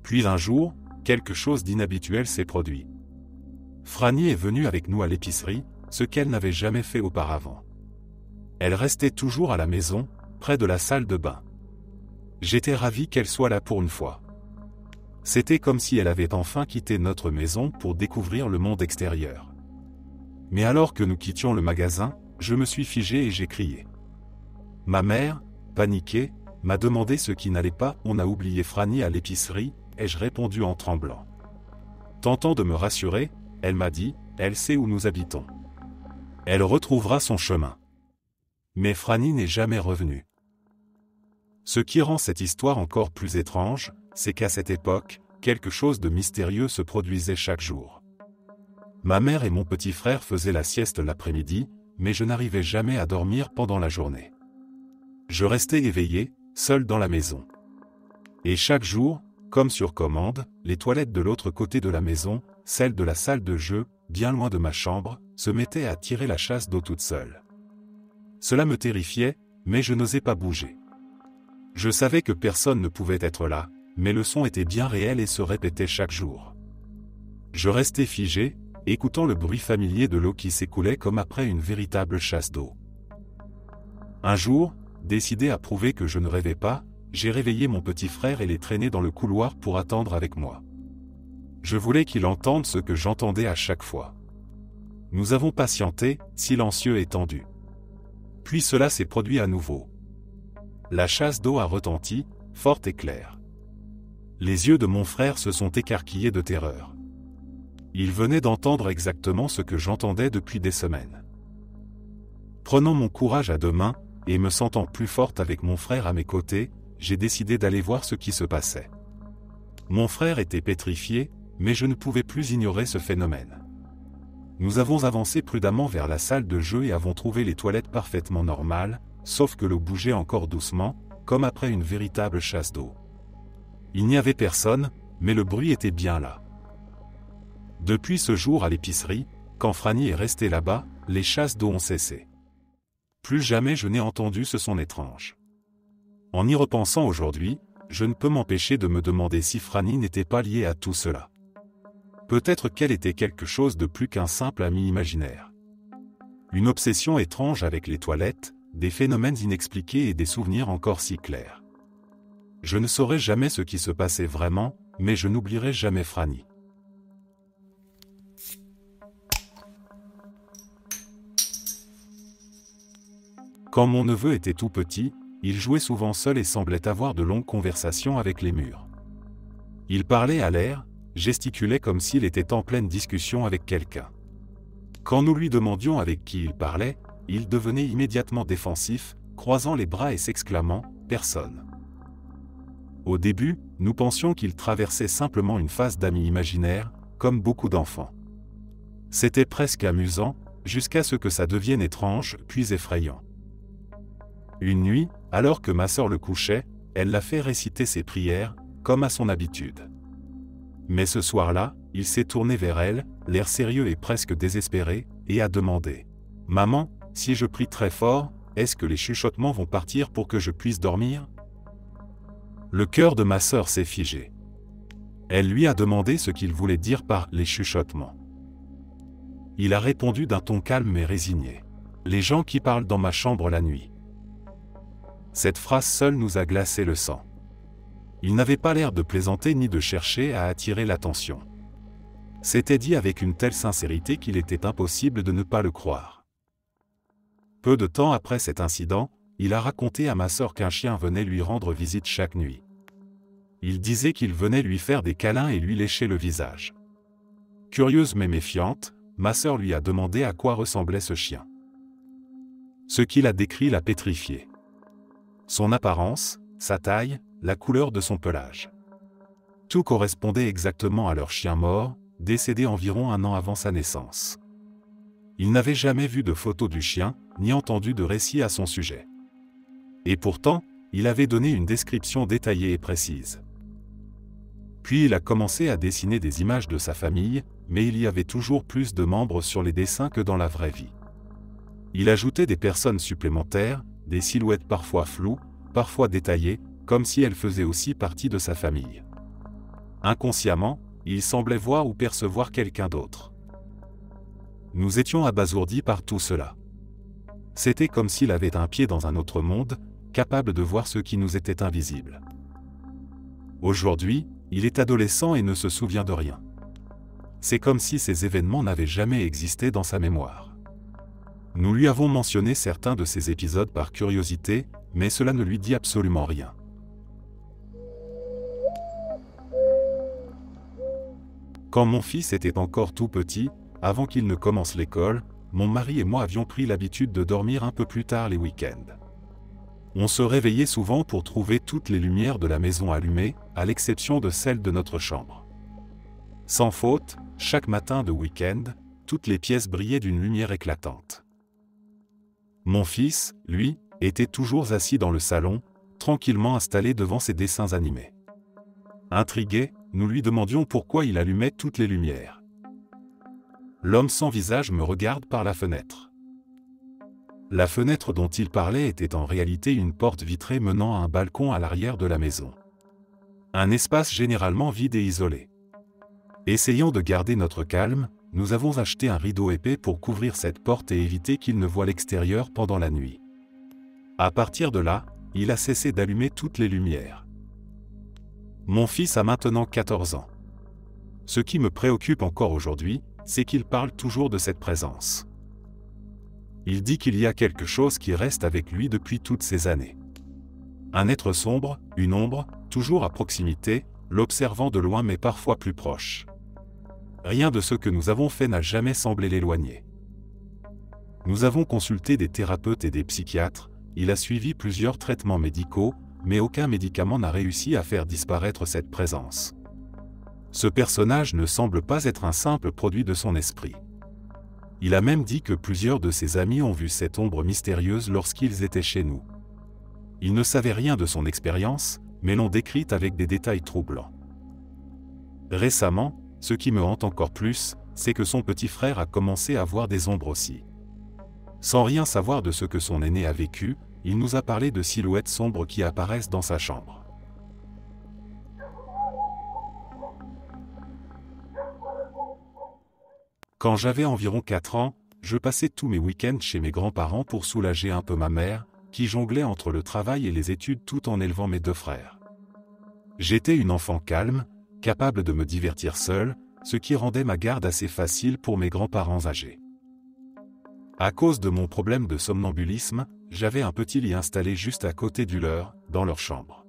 Puis un jour, quelque chose d'inhabituel s'est produit. Franny est venue avec nous à l'épicerie, ce qu'elle n'avait jamais fait auparavant. Elle restait toujours à la maison, près de la salle de bain. J'étais ravi qu'elle soit là pour une fois. C'était comme si elle avait enfin quitté notre maison pour découvrir le monde extérieur. Mais alors que nous quittions le magasin, je me suis figé et j'ai crié. Ma mère, paniquée, m'a demandé ce qui n'allait pas. « On a oublié Franny à l'épicerie », ai-je répondu en tremblant. Tentant de me rassurer, elle m'a dit: « Elle sait où nous habitons. Elle retrouvera son chemin. » Mais Franny n'est jamais revenue. Ce qui rend cette histoire encore plus étrange, c'est qu'à cette époque, quelque chose de mystérieux se produisait chaque jour. Ma mère et mon petit frère faisaient la sieste l'après-midi, mais je n'arrivais jamais à dormir pendant la journée. Je restais éveillé, seul dans la maison. Et chaque jour, comme sur commande, les toilettes de l'autre côté de la maison, celles de la salle de jeu, bien loin de ma chambre, se mettaient à tirer la chasse d'eau toute seule. Cela me terrifiait, mais je n'osais pas bouger. Je savais que personne ne pouvait être là, mais le son était bien réel et se répétait chaque jour. Je restais figé, écoutant le bruit familier de l'eau qui s'écoulait comme après une véritable chasse d'eau. Un jour, décidé à prouver que je ne rêvais pas, j'ai réveillé mon petit frère et l'ai traîné dans le couloir pour attendre avec moi. Je voulais qu'il entende ce que j'entendais à chaque fois. Nous avons patienté, silencieux et tendus. Puis cela s'est produit à nouveau. La chasse d'eau a retenti, forte et claire. Les yeux de mon frère se sont écarquillés de terreur. Il venait d'entendre exactement ce que j'entendais depuis des semaines. Prenant mon courage à deux mains, et me sentant plus forte avec mon frère à mes côtés, j'ai décidé d'aller voir ce qui se passait. Mon frère était pétrifié, mais je ne pouvais plus ignorer ce phénomène. Nous avons avancé prudemment vers la salle de jeu et avons trouvé les toilettes parfaitement normales, sauf que l'eau bougeait encore doucement, comme après une véritable chasse d'eau. Il n'y avait personne, mais le bruit était bien là. Depuis ce jour à l'épicerie, quand Franny est restée là-bas, les chasses d'eau ont cessé. Plus jamais je n'ai entendu ce son étrange. En y repensant aujourd'hui, je ne peux m'empêcher de me demander si Franny n'était pas liée à tout cela. Peut-être qu'elle était quelque chose de plus qu'un simple ami imaginaire. Une obsession étrange avec les toilettes, des phénomènes inexpliqués et des souvenirs encore si clairs. Je ne saurais jamais ce qui se passait vraiment, mais je n'oublierai jamais Franny. Quand mon neveu était tout petit, il jouait souvent seul et semblait avoir de longues conversations avec les murs. Il parlait à l'air, gesticulait comme s'il était en pleine discussion avec quelqu'un. Quand nous lui demandions avec qui il parlait, il devenait immédiatement défensif, croisant les bras et s'exclamant « Personne ». Au début, nous pensions qu'il traversait simplement une phase d'ami imaginaire, comme beaucoup d'enfants. C'était presque amusant, jusqu'à ce que ça devienne étrange, puis effrayant. Une nuit, alors que ma sœur le couchait, elle l'a fait réciter ses prières, comme à son habitude. Mais ce soir-là, il s'est tourné vers elle, l'air sérieux et presque désespéré, et a demandé « Maman, si je prie très fort, est-ce que les chuchotements vont partir pour que je puisse dormir ?» Le cœur de ma sœur s'est figé. Elle lui a demandé ce qu'il voulait dire par « les chuchotements ». Il a répondu d'un ton calme et résigné « Les gens qui parlent dans ma chambre la nuit ». Cette phrase seule nous a glacé le sang. Il n'avait pas l'air de plaisanter ni de chercher à attirer l'attention. C'était dit avec une telle sincérité qu'il était impossible de ne pas le croire. Peu de temps après cet incident, il a raconté à ma sœur qu'un chien venait lui rendre visite chaque nuit. Il disait qu'il venait lui faire des câlins et lui lécher le visage. Curieuse mais méfiante, ma sœur lui a demandé à quoi ressemblait ce chien. Ce qu'il a décrit l'a pétrifié. Son apparence, sa taille, la couleur de son pelage. Tout correspondait exactement à leur chien mort, décédé environ 1 an avant sa naissance. Il n'avait jamais vu de photo du chien, ni entendu de récit à son sujet. Et pourtant, il avait donné une description détaillée et précise. Puis il a commencé à dessiner des images de sa famille, mais il y avait toujours plus de membres sur les dessins que dans la vraie vie. Il ajoutait des personnes supplémentaires, des silhouettes parfois floues, parfois détaillées, comme si elles faisaient aussi partie de sa famille. Inconsciemment, il semblait voir ou percevoir quelqu'un d'autre. Nous étions abasourdis par tout cela. C'était comme s'il avait un pied dans un autre monde, capable de voir ce qui nous était invisible. Aujourd'hui, il est adolescent et ne se souvient de rien. C'est comme si ces événements n'avaient jamais existé dans sa mémoire. Nous lui avons mentionné certains de ces épisodes par curiosité, mais cela ne lui dit absolument rien. Quand mon fils était encore tout petit, avant qu'il ne commence l'école, mon mari et moi avions pris l'habitude de dormir un peu plus tard les week-ends. On se réveillait souvent pour trouver toutes les lumières de la maison allumées, à l'exception de celle de notre chambre. Sans faute, chaque matin de week-end, toutes les pièces brillaient d'une lumière éclatante. Mon fils, lui, était toujours assis dans le salon, tranquillement installé devant ses dessins animés. Intrigués, nous lui demandions pourquoi il allumait toutes les lumières. L'homme sans visage me regarde par la fenêtre. La fenêtre dont il parlait était en réalité une porte vitrée menant à un balcon à l'arrière de la maison. Un espace généralement vide et isolé. Essayant de garder notre calme, nous avons acheté un rideau épais pour couvrir cette porte et éviter qu'il ne voie l'extérieur pendant la nuit. À partir de là, il a cessé d'allumer toutes les lumières. Mon fils a maintenant 14 ans. Ce qui me préoccupe encore aujourd'hui, c'est qu'il parle toujours de cette présence. Il dit qu'il y a quelque chose qui reste avec lui depuis toutes ces années. Un être sombre, une ombre, toujours à proximité, l'observant de loin mais parfois plus proche. Rien de ce que nous avons fait n'a jamais semblé l'éloigner. Nous avons consulté des thérapeutes et des psychiatres, il a suivi plusieurs traitements médicaux, mais aucun médicament n'a réussi à faire disparaître cette présence. Ce personnage ne semble pas être un simple produit de son esprit. Il a même dit que plusieurs de ses amis ont vu cette ombre mystérieuse lorsqu'ils étaient chez nous. Ils ne savaient rien de son expérience, mais l'ont décrite avec des détails troublants. Récemment, ce qui me hante encore plus, c'est que son petit frère a commencé à voir des ombres aussi. Sans rien savoir de ce que son aîné a vécu, il nous a parlé de silhouettes sombres qui apparaissent dans sa chambre. Quand j'avais environ 4 ans, je passais tous mes week-ends chez mes grands-parents pour soulager un peu ma mère, qui jonglait entre le travail et les études tout en élevant mes 2 frères. J'étais une enfant calme, capable de me divertir seule, ce qui rendait ma garde assez facile pour mes grands-parents âgés. À cause de mon problème de somnambulisme, j'avais un petit lit installé juste à côté du leur, dans leur chambre.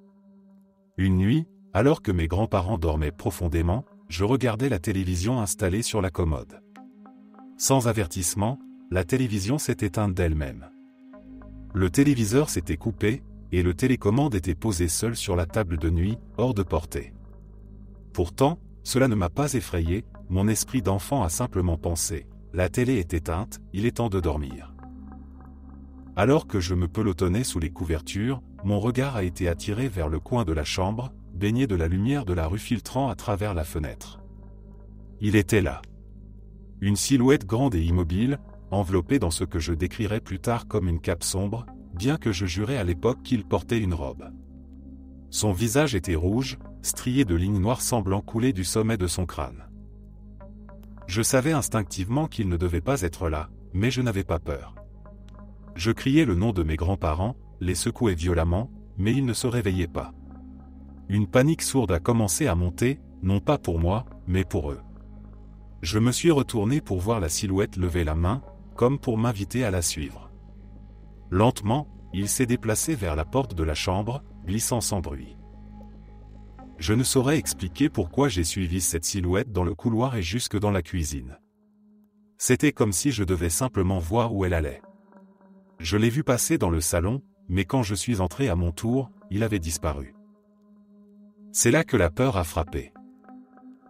Une nuit, alors que mes grands-parents dormaient profondément, je regardais la télévision installée sur la commode. Sans avertissement, la télévision s'est éteinte d'elle-même. Le téléviseur s'était coupé, et le télécommande était posé seul sur la table de nuit, hors de portée. Pourtant, cela ne m'a pas effrayé, mon esprit d'enfant a simplement pensé, la télé est éteinte, il est temps de dormir. Alors que je me pelotonnais sous les couvertures, mon regard a été attiré vers le coin de la chambre, baigné de la lumière de la rue filtrant à travers la fenêtre. Il était là. Une silhouette grande et immobile, enveloppée dans ce que je décrirais plus tard comme une cape sombre, bien que je jurais à l'époque qu'il portait une robe. Son visage était rouge, strié de lignes noires semblant couler du sommet de son crâne. Je savais instinctivement qu'il ne devait pas être là, mais je n'avais pas peur. Je criais le nom de mes grands-parents, les secouais violemment, mais ils ne se réveillaient pas. Une panique sourde a commencé à monter, non pas pour moi, mais pour eux. Je me suis retourné pour voir la silhouette lever la main, comme pour m'inviter à la suivre. Lentement, il s'est déplacé vers la porte de la chambre, glissant sans bruit. Je ne saurais expliquer pourquoi j'ai suivi cette silhouette dans le couloir et jusque dans la cuisine. C'était comme si je devais simplement voir où elle allait. Je l'ai vu passer dans le salon, mais quand je suis entré à mon tour, il avait disparu. C'est là que la peur a frappé.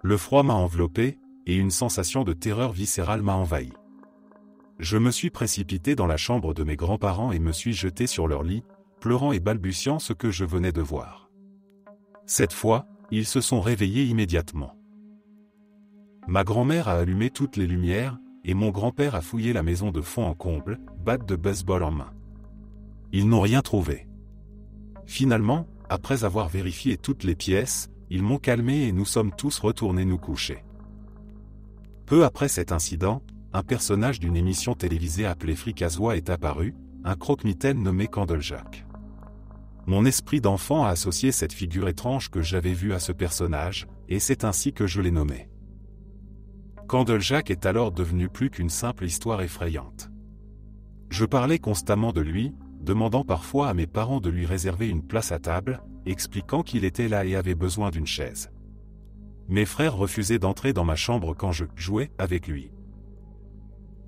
Le froid m'a enveloppé, et une sensation de terreur viscérale m'a envahi. Je me suis précipité dans la chambre de mes grands-parents et me suis jeté sur leur lit, pleurant et balbutiant ce que je venais de voir. Cette fois, ils se sont réveillés immédiatement. Ma grand-mère a allumé toutes les lumières, et mon grand-père a fouillé la maison de fond en comble, batte de baseball en main. Ils n'ont rien trouvé. Finalement, après avoir vérifié toutes les pièces, ils m'ont calmé et nous sommes tous retournés nous coucher. Peu après cet incident, un personnage d'une émission télévisée appelée Fricazois est apparu, un croque-mitaine nommé Candlejack. Mon esprit d'enfant a associé cette figure étrange que j'avais vue à ce personnage, et c'est ainsi que je l'ai nommé. Candlejack est alors devenu plus qu'une simple histoire effrayante. Je parlais constamment de lui, demandant parfois à mes parents de lui réserver une place à table, expliquant qu'il était là et avait besoin d'une chaise. Mes frères refusaient d'entrer dans ma chambre quand je jouais avec lui.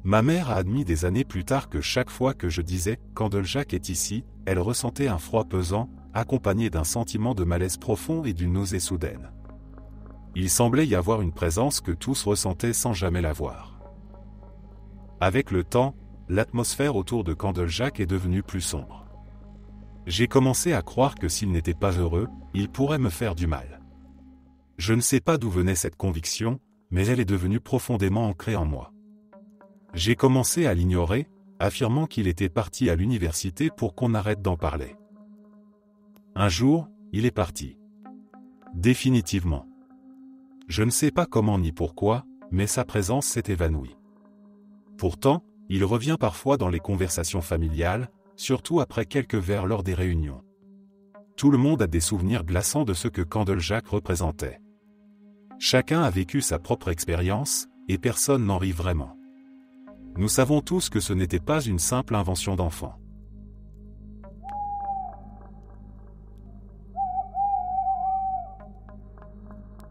Ma mère a admis des années plus tard que chaque fois que je disais « Candlejack est ici », elle ressentait un froid pesant, accompagné d'un sentiment de malaise profond et d'une nausée soudaine. Il semblait y avoir une présence que tous ressentaient sans jamais la voir. Avec le temps, l'atmosphère autour de Candlejack est devenue plus sombre. J'ai commencé à croire que s'il n'était pas heureux, il pourrait me faire du mal. Je ne sais pas d'où venait cette conviction, mais elle est devenue profondément ancrée en moi. J'ai commencé à l'ignorer, affirmant qu'il était parti à l'université pour qu'on arrête d'en parler. Un jour, il est parti. Définitivement. Je ne sais pas comment ni pourquoi, mais sa présence s'est évanouie. Pourtant, il revient parfois dans les conversations familiales, surtout après quelques verres lors des réunions. Tout le monde a des souvenirs glaçants de ce que Candlejack représentait. Chacun a vécu sa propre expérience, et personne n'en rit vraiment. Nous savons tous que ce n'était pas une simple invention d'enfant.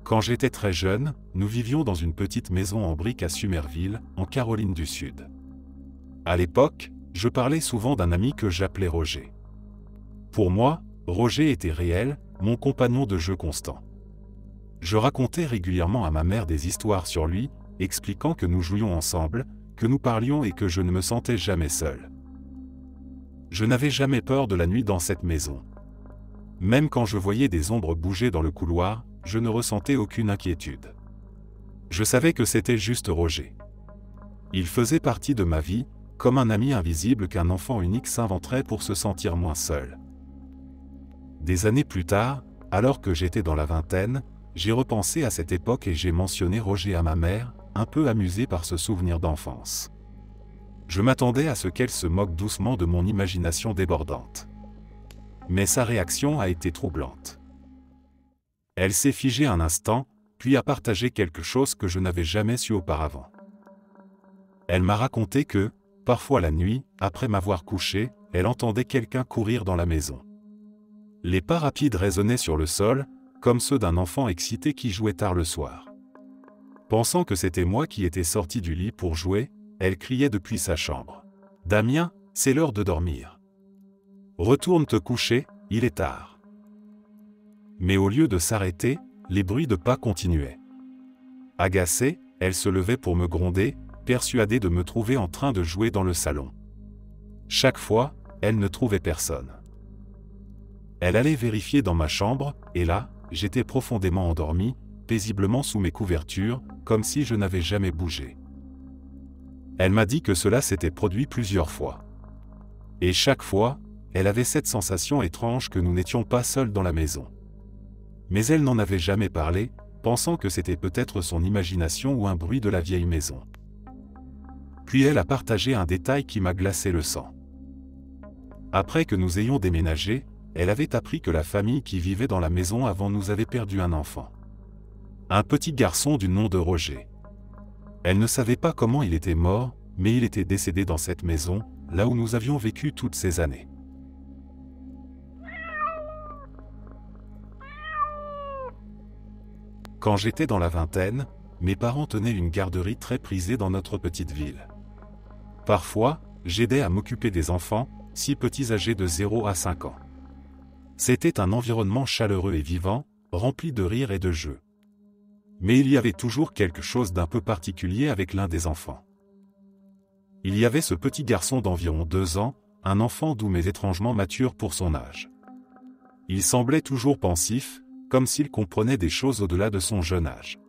Quand j'étais très jeune, nous vivions dans une petite maison en briques à Summerville, en Caroline du Sud. À l'époque, je parlais souvent d'un ami que j'appelais Roger. Pour moi, Roger était réel, mon compagnon de jeu constant. Je racontais régulièrement à ma mère des histoires sur lui, expliquant que nous jouions ensemble, que nous parlions et que je ne me sentais jamais seul. Je n'avais jamais peur de la nuit dans cette maison. Même quand je voyais des ombres bouger dans le couloir, je ne ressentais aucune inquiétude. Je savais que c'était juste Roger. Il faisait partie de ma vie, comme un ami invisible qu'un enfant unique s'inventerait pour se sentir moins seul. Des années plus tard, alors que j'étais dans la vingtaine, j'ai repensé à cette époque et j'ai mentionné Roger à ma mère, un peu amusée par ce souvenir d'enfance. Je m'attendais à ce qu'elle se moque doucement de mon imagination débordante. Mais sa réaction a été troublante. Elle s'est figée un instant, puis a partagé quelque chose que je n'avais jamais su auparavant. Elle m'a raconté que, parfois la nuit, après m'avoir couché, elle entendait quelqu'un courir dans la maison. Les pas rapides résonnaient sur le sol, comme ceux d'un enfant excité qui jouait tard le soir. Pensant que c'était moi qui étais sorti du lit pour jouer, elle criait depuis sa chambre. « Damien, c'est l'heure de dormir. Retourne te coucher, il est tard. » Mais au lieu de s'arrêter, les bruits de pas continuaient. Agacée, elle se levait pour me gronder, persuadée de me trouver en train de jouer dans le salon. Chaque fois, elle ne trouvait personne. Elle allait vérifier dans ma chambre, et là, j'étais profondément endormi, paisiblement sous mes couvertures, comme si je n'avais jamais bougé. Elle m'a dit que cela s'était produit plusieurs fois. Et chaque fois, elle avait cette sensation étrange que nous n'étions pas seuls dans la maison. Mais elle n'en avait jamais parlé, pensant que c'était peut-être son imagination ou un bruit de la vieille maison. Puis elle a partagé un détail qui m'a glacé le sang. Après que nous ayons déménagé, elle avait appris que la famille qui vivait dans la maison avant nous avait perdu un enfant. Un petit garçon du nom de Roger. Elle ne savait pas comment il était mort, mais il était décédé dans cette maison, là où nous avions vécu toutes ces années. Quand j'étais dans la vingtaine, mes parents tenaient une garderie très prisée dans notre petite ville. Parfois, j'aidais à m'occuper des enfants, si petits âgés de 0 à 5 ans. C'était un environnement chaleureux et vivant, rempli de rires et de jeux. Mais il y avait toujours quelque chose d'un peu particulier avec l'un des enfants. Il y avait ce petit garçon d'environ 2 ans, un enfant doux mais étrangement mature pour son âge. Il semblait toujours pensif, comme s'il comprenait des choses au-delà de son jeune âge.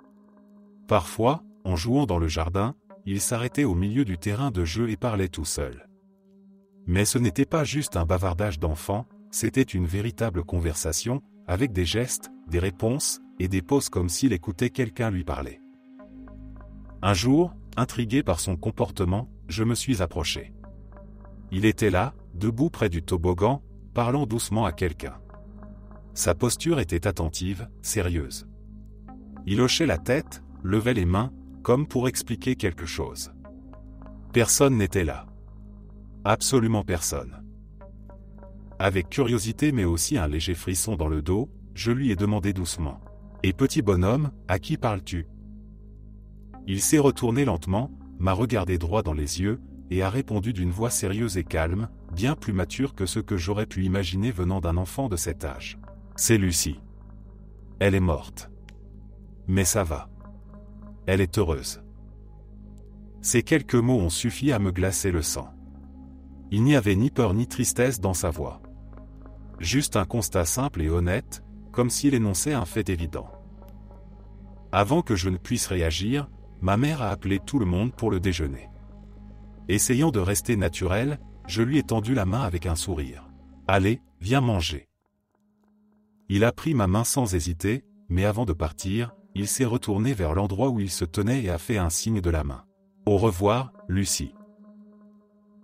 Parfois, en jouant dans le jardin, il s'arrêtait au milieu du terrain de jeu et parlait tout seul. Mais ce n'était pas juste un bavardage d'enfant, c'était une véritable conversation, avec des gestes, des réponses, et des pauses comme s'il écoutait quelqu'un lui parler. Un jour, intrigué par son comportement, je me suis approché. Il était là, debout près du toboggan, parlant doucement à quelqu'un. Sa posture était attentive, sérieuse. Il hochait la tête, levait les mains, comme pour expliquer quelque chose. Personne n'était là. Absolument personne. Avec curiosité mais aussi un léger frisson dans le dos, je lui ai demandé doucement. « Et petit bonhomme, à qui parles-tu » Il s'est retourné lentement, m'a regardé droit dans les yeux, et a répondu d'une voix sérieuse et calme, bien plus mature que ce que j'aurais pu imaginer venant d'un enfant de cet âge. « C'est Lucie. Elle est morte. Mais ça va. Elle est heureuse. » Ces quelques mots ont suffi à me glacer le sang. Il n'y avait ni peur ni tristesse dans sa voix. Juste un constat simple et honnête, comme s'il énonçait un fait évident. Avant que je ne puisse réagir, ma mère a appelé tout le monde pour le déjeuner. Essayant de rester naturel, je lui ai tendu la main avec un sourire. « Allez, viens manger. » Il a pris ma main sans hésiter, mais avant de partir, il s'est retourné vers l'endroit où il se tenait et a fait un signe de la main. « Au revoir, Lucie. »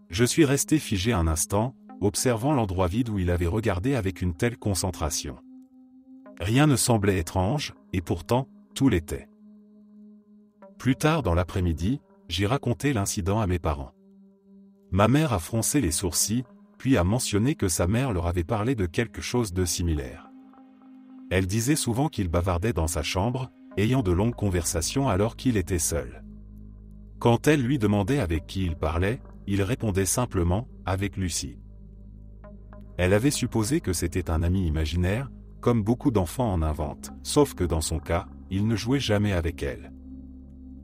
Je suis resté figé un instant, observant l'endroit vide où il avait regardé avec une telle concentration. Rien ne semblait étrange, et pourtant, tout l'était. Plus tard dans l'après-midi, j'ai raconté l'incident à mes parents. Ma mère a froncé les sourcils, puis a mentionné que sa mère leur avait parlé de quelque chose de similaire. Elle disait souvent qu'il bavardait dans sa chambre, ayant de longues conversations alors qu'il était seul. Quand elle lui demandait avec qui il parlait, il répondait simplement « avec Lucie ». Elle avait supposé que c'était un ami imaginaire, comme beaucoup d'enfants en inventent, sauf que dans son cas, il ne jouait jamais avec elle.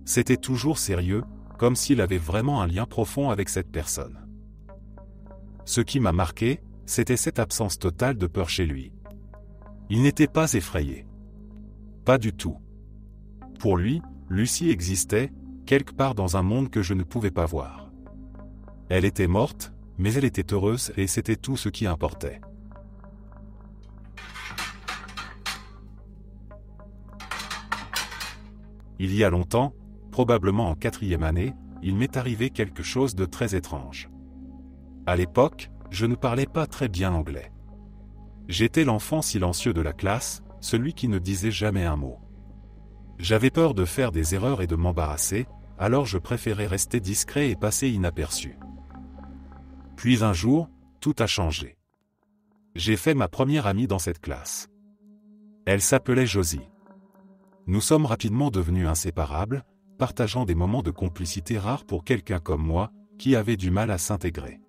C'était toujours sérieux, comme s'il avait vraiment un lien profond avec cette personne. Ce qui m'a marqué, c'était cette absence totale de peur chez lui. Il n'était pas effrayé. Pas du tout. Pour lui, Lucie existait, quelque part dans un monde que je ne pouvais pas voir. Elle était morte, mais elle était heureuse et c'était tout ce qui importait. Il y a longtemps, probablement en 4e année, il m'est arrivé quelque chose de très étrange. À l'époque, je ne parlais pas très bien anglais. J'étais l'enfant silencieux de la classe, celui qui ne disait jamais un mot. J'avais peur de faire des erreurs et de m'embarrasser, alors je préférais rester discret et passer inaperçu. Puis un jour, tout a changé. J'ai fait ma première amie dans cette classe. Elle s'appelait Josie. Nous sommes rapidement devenus inséparables, partageant des moments de complicité rares pour quelqu'un comme moi, qui avait du mal à s'intégrer.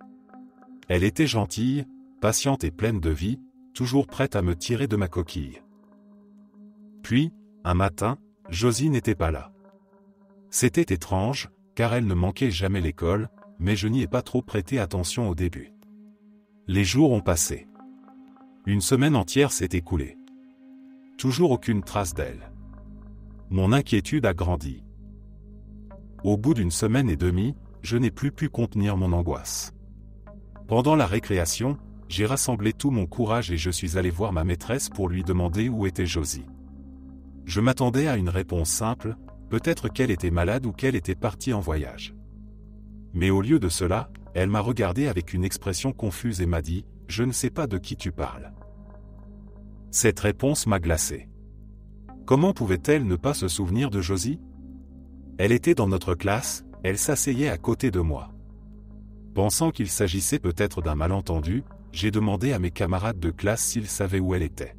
Elle était gentille, patiente et pleine de vie, toujours prête à me tirer de ma coquille. Puis, un matin, Josie n'était pas là. C'était étrange, car elle ne manquait jamais l'école, mais je n'y ai pas trop prêté attention au début. Les jours ont passé. Une semaine entière s'est écoulée. Toujours aucune trace d'elle. Mon inquiétude a grandi. Au bout d'une semaine et demie, je n'ai plus pu contenir mon angoisse. Pendant la récréation, j'ai rassemblé tout mon courage et je suis allé voir ma maîtresse pour lui demander où était Josie. Je m'attendais à une réponse simple, peut-être qu'elle était malade ou qu'elle était partie en voyage. Mais au lieu de cela, elle m'a regardé avec une expression confuse et m'a dit « Je ne sais pas de qui tu parles ». Cette réponse m'a glacé. Comment pouvait-elle ne pas se souvenir de Josie? Elle était dans notre classe, elle s'asseyait à côté de moi. Pensant qu'il s'agissait peut-être d'un malentendu, j'ai demandé à mes camarades de classe s'ils savaient où elle était.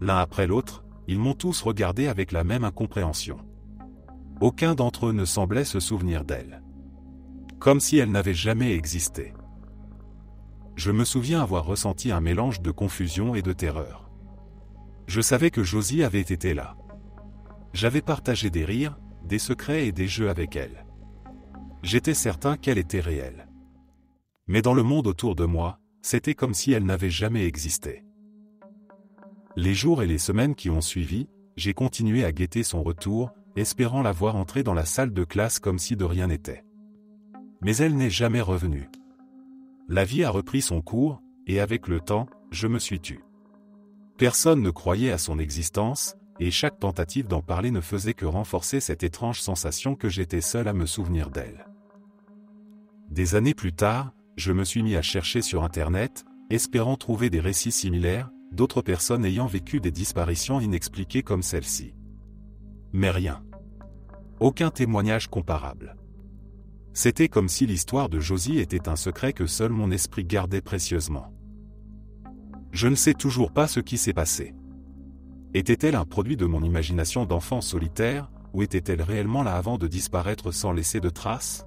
L'un après l'autre, ils m'ont tous regardé avec la même incompréhension. Aucun d'entre eux ne semblait se souvenir d'elle. Comme si elle n'avait jamais existé. Je me souviens avoir ressenti un mélange de confusion et de terreur. Je savais que Josie avait été là. J'avais partagé des rires, des secrets et des jeux avec elle. J'étais certain qu'elle était réelle. Mais dans le monde autour de moi, c'était comme si elle n'avait jamais existé. Les jours et les semaines qui ont suivi, j'ai continué à guetter son retour, espérant la voir entrer dans la salle de classe comme si de rien n'était. Mais elle n'est jamais revenue. La vie a repris son cours, et avec le temps, je me suis tu. Personne ne croyait à son existence, et chaque tentative d'en parler ne faisait que renforcer cette étrange sensation que j'étais seul à me souvenir d'elle. Des années plus tard, je me suis mis à chercher sur Internet, espérant trouver des récits similaires, d'autres personnes ayant vécu des disparitions inexpliquées comme celle-ci. Mais rien. Aucun témoignage comparable. C'était comme si l'histoire de Josie était un secret que seul mon esprit gardait précieusement. Je ne sais toujours pas ce qui s'est passé. Était-elle un produit de mon imagination d'enfant solitaire, ou était-elle réellement là avant de disparaître sans laisser de traces?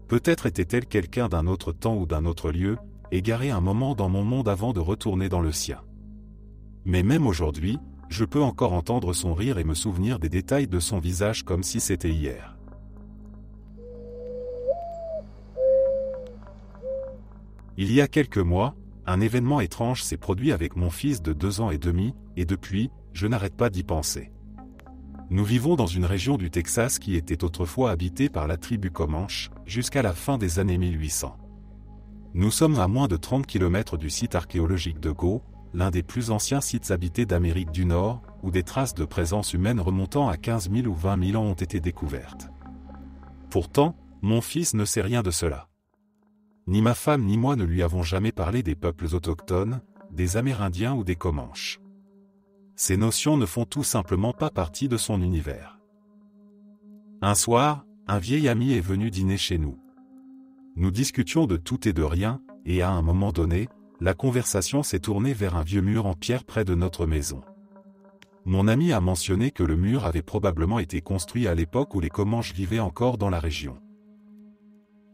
Peut-être était-elle quelqu'un d'un autre temps ou d'un autre lieu, égaré un moment dans mon monde avant de retourner dans le sien. Mais même aujourd'hui, je peux encore entendre son rire et me souvenir des détails de son visage comme si c'était hier. Il y a quelques mois, un événement étrange s'est produit avec mon fils de 2 ans et demi, et depuis, je n'arrête pas d'y penser. Nous vivons dans une région du Texas qui était autrefois habitée par la tribu Comanche, jusqu'à la fin des années 1800. Nous sommes à moins de 30 km du site archéologique de Go, l'un des plus anciens sites habités d'Amérique du Nord, où des traces de présence humaine remontant à 15 000 ou 20 000 ans ont été découvertes. Pourtant, mon fils ne sait rien de cela. Ni ma femme ni moi ne lui avons jamais parlé des peuples autochtones, des Amérindiens ou des Comanches. Ces notions ne font tout simplement pas partie de son univers. Un soir, un vieil ami est venu dîner chez nous. Nous discutions de tout et de rien, et à un moment donné, la conversation s'est tournée vers un vieux mur en pierre près de notre maison. Mon ami a mentionné que le mur avait probablement été construit à l'époque où les Comanches vivaient encore dans la région.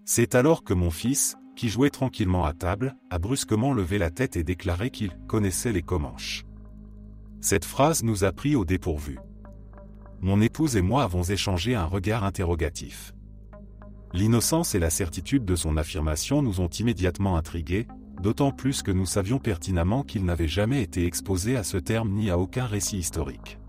C'est alors que mon fils, qui jouait tranquillement à table, a brusquement levé la tête et déclaré qu'il connaissait les Comanches. Cette phrase nous a pris au dépourvu. Mon épouse et moi avons échangé un regard interrogatif. L'innocence et la certitude de son affirmation nous ont immédiatement intrigués, d'autant plus que nous savions pertinemment qu'il n'avait jamais été exposé à ce terme ni à aucun récit historique.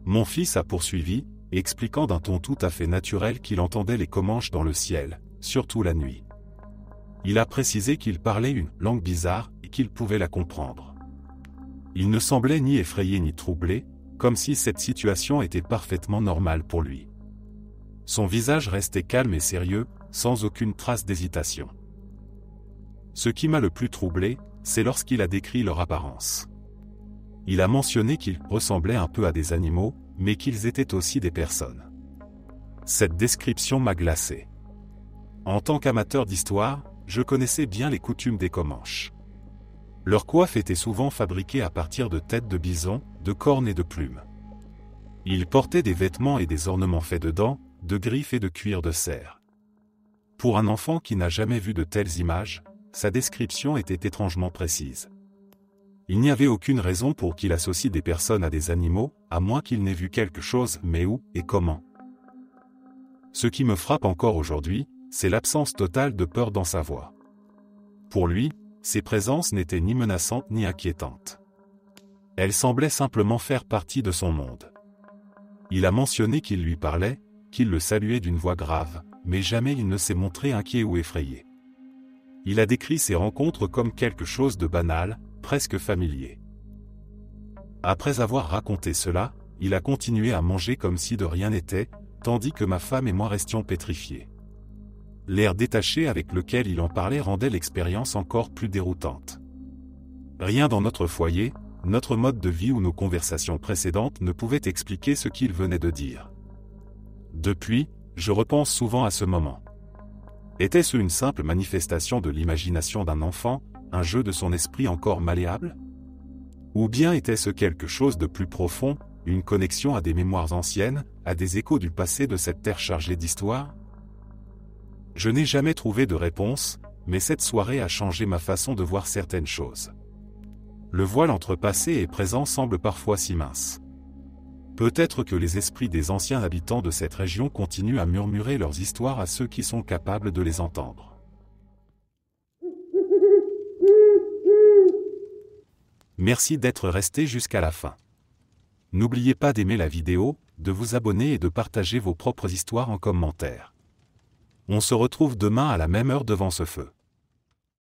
Mon fils a poursuivi, expliquant d'un ton tout à fait naturel qu'il entendait les Comanches dans le ciel, surtout la nuit. Il a précisé qu'il parlait une langue bizarre et qu'il pouvait la comprendre. Il ne semblait ni effrayé ni troublé, comme si cette situation était parfaitement normale pour lui. Son visage restait calme et sérieux, sans aucune trace d'hésitation. Ce qui m'a le plus troublé, c'est lorsqu'il a décrit leur apparence. Il a mentionné qu'ils ressemblaient un peu à des animaux, mais qu'ils étaient aussi des personnes. Cette description m'a glacé. En tant qu'amateur d'histoire, je connaissais bien les coutumes des Comanches. Leur coiffe était souvent fabriquée à partir de têtes de bison, de cornes et de plumes. Ils portaient des vêtements et des ornements faits de dents, de griffes et de cuir de cerf. Pour un enfant qui n'a jamais vu de telles images, sa description était étrangement précise. Il n'y avait aucune raison pour qu'il associe des personnes à des animaux, à moins qu'il n'ait vu quelque chose, mais où et comment. Ce qui me frappe encore aujourd'hui, c'est l'absence totale de peur dans sa voix. Pour lui, ces présences n'étaient ni menaçantes ni inquiétantes. Elles semblaient simplement faire partie de son monde. Il a mentionné qu'il lui parlait, qu'il le saluait d'une voix grave, mais jamais il ne s'est montré inquiet ou effrayé. Il a décrit ces rencontres comme quelque chose de banal, presque familier. Après avoir raconté cela, il a continué à manger comme si de rien n'était, tandis que ma femme et moi restions pétrifiés. L'air détaché avec lequel il en parlait rendait l'expérience encore plus déroutante. Rien dans notre foyer, notre mode de vie ou nos conversations précédentes ne pouvait expliquer ce qu'il venait de dire. Depuis, je repense souvent à ce moment. Était-ce une simple manifestation de l'imagination d'un enfant, un jeu de son esprit encore malléable? Ou bien était-ce quelque chose de plus profond, une connexion à des mémoires anciennes, à des échos du passé de cette terre chargée d'histoire? Je n'ai jamais trouvé de réponse, mais cette soirée a changé ma façon de voir certaines choses. Le voile entre passé et présent semble parfois si mince. Peut-être que les esprits des anciens habitants de cette région continuent à murmurer leurs histoires à ceux qui sont capables de les entendre. Merci d'être resté jusqu'à la fin. N'oubliez pas d'aimer la vidéo, de vous abonner et de partager vos propres histoires en commentaire. On se retrouve demain à la même heure devant ce feu.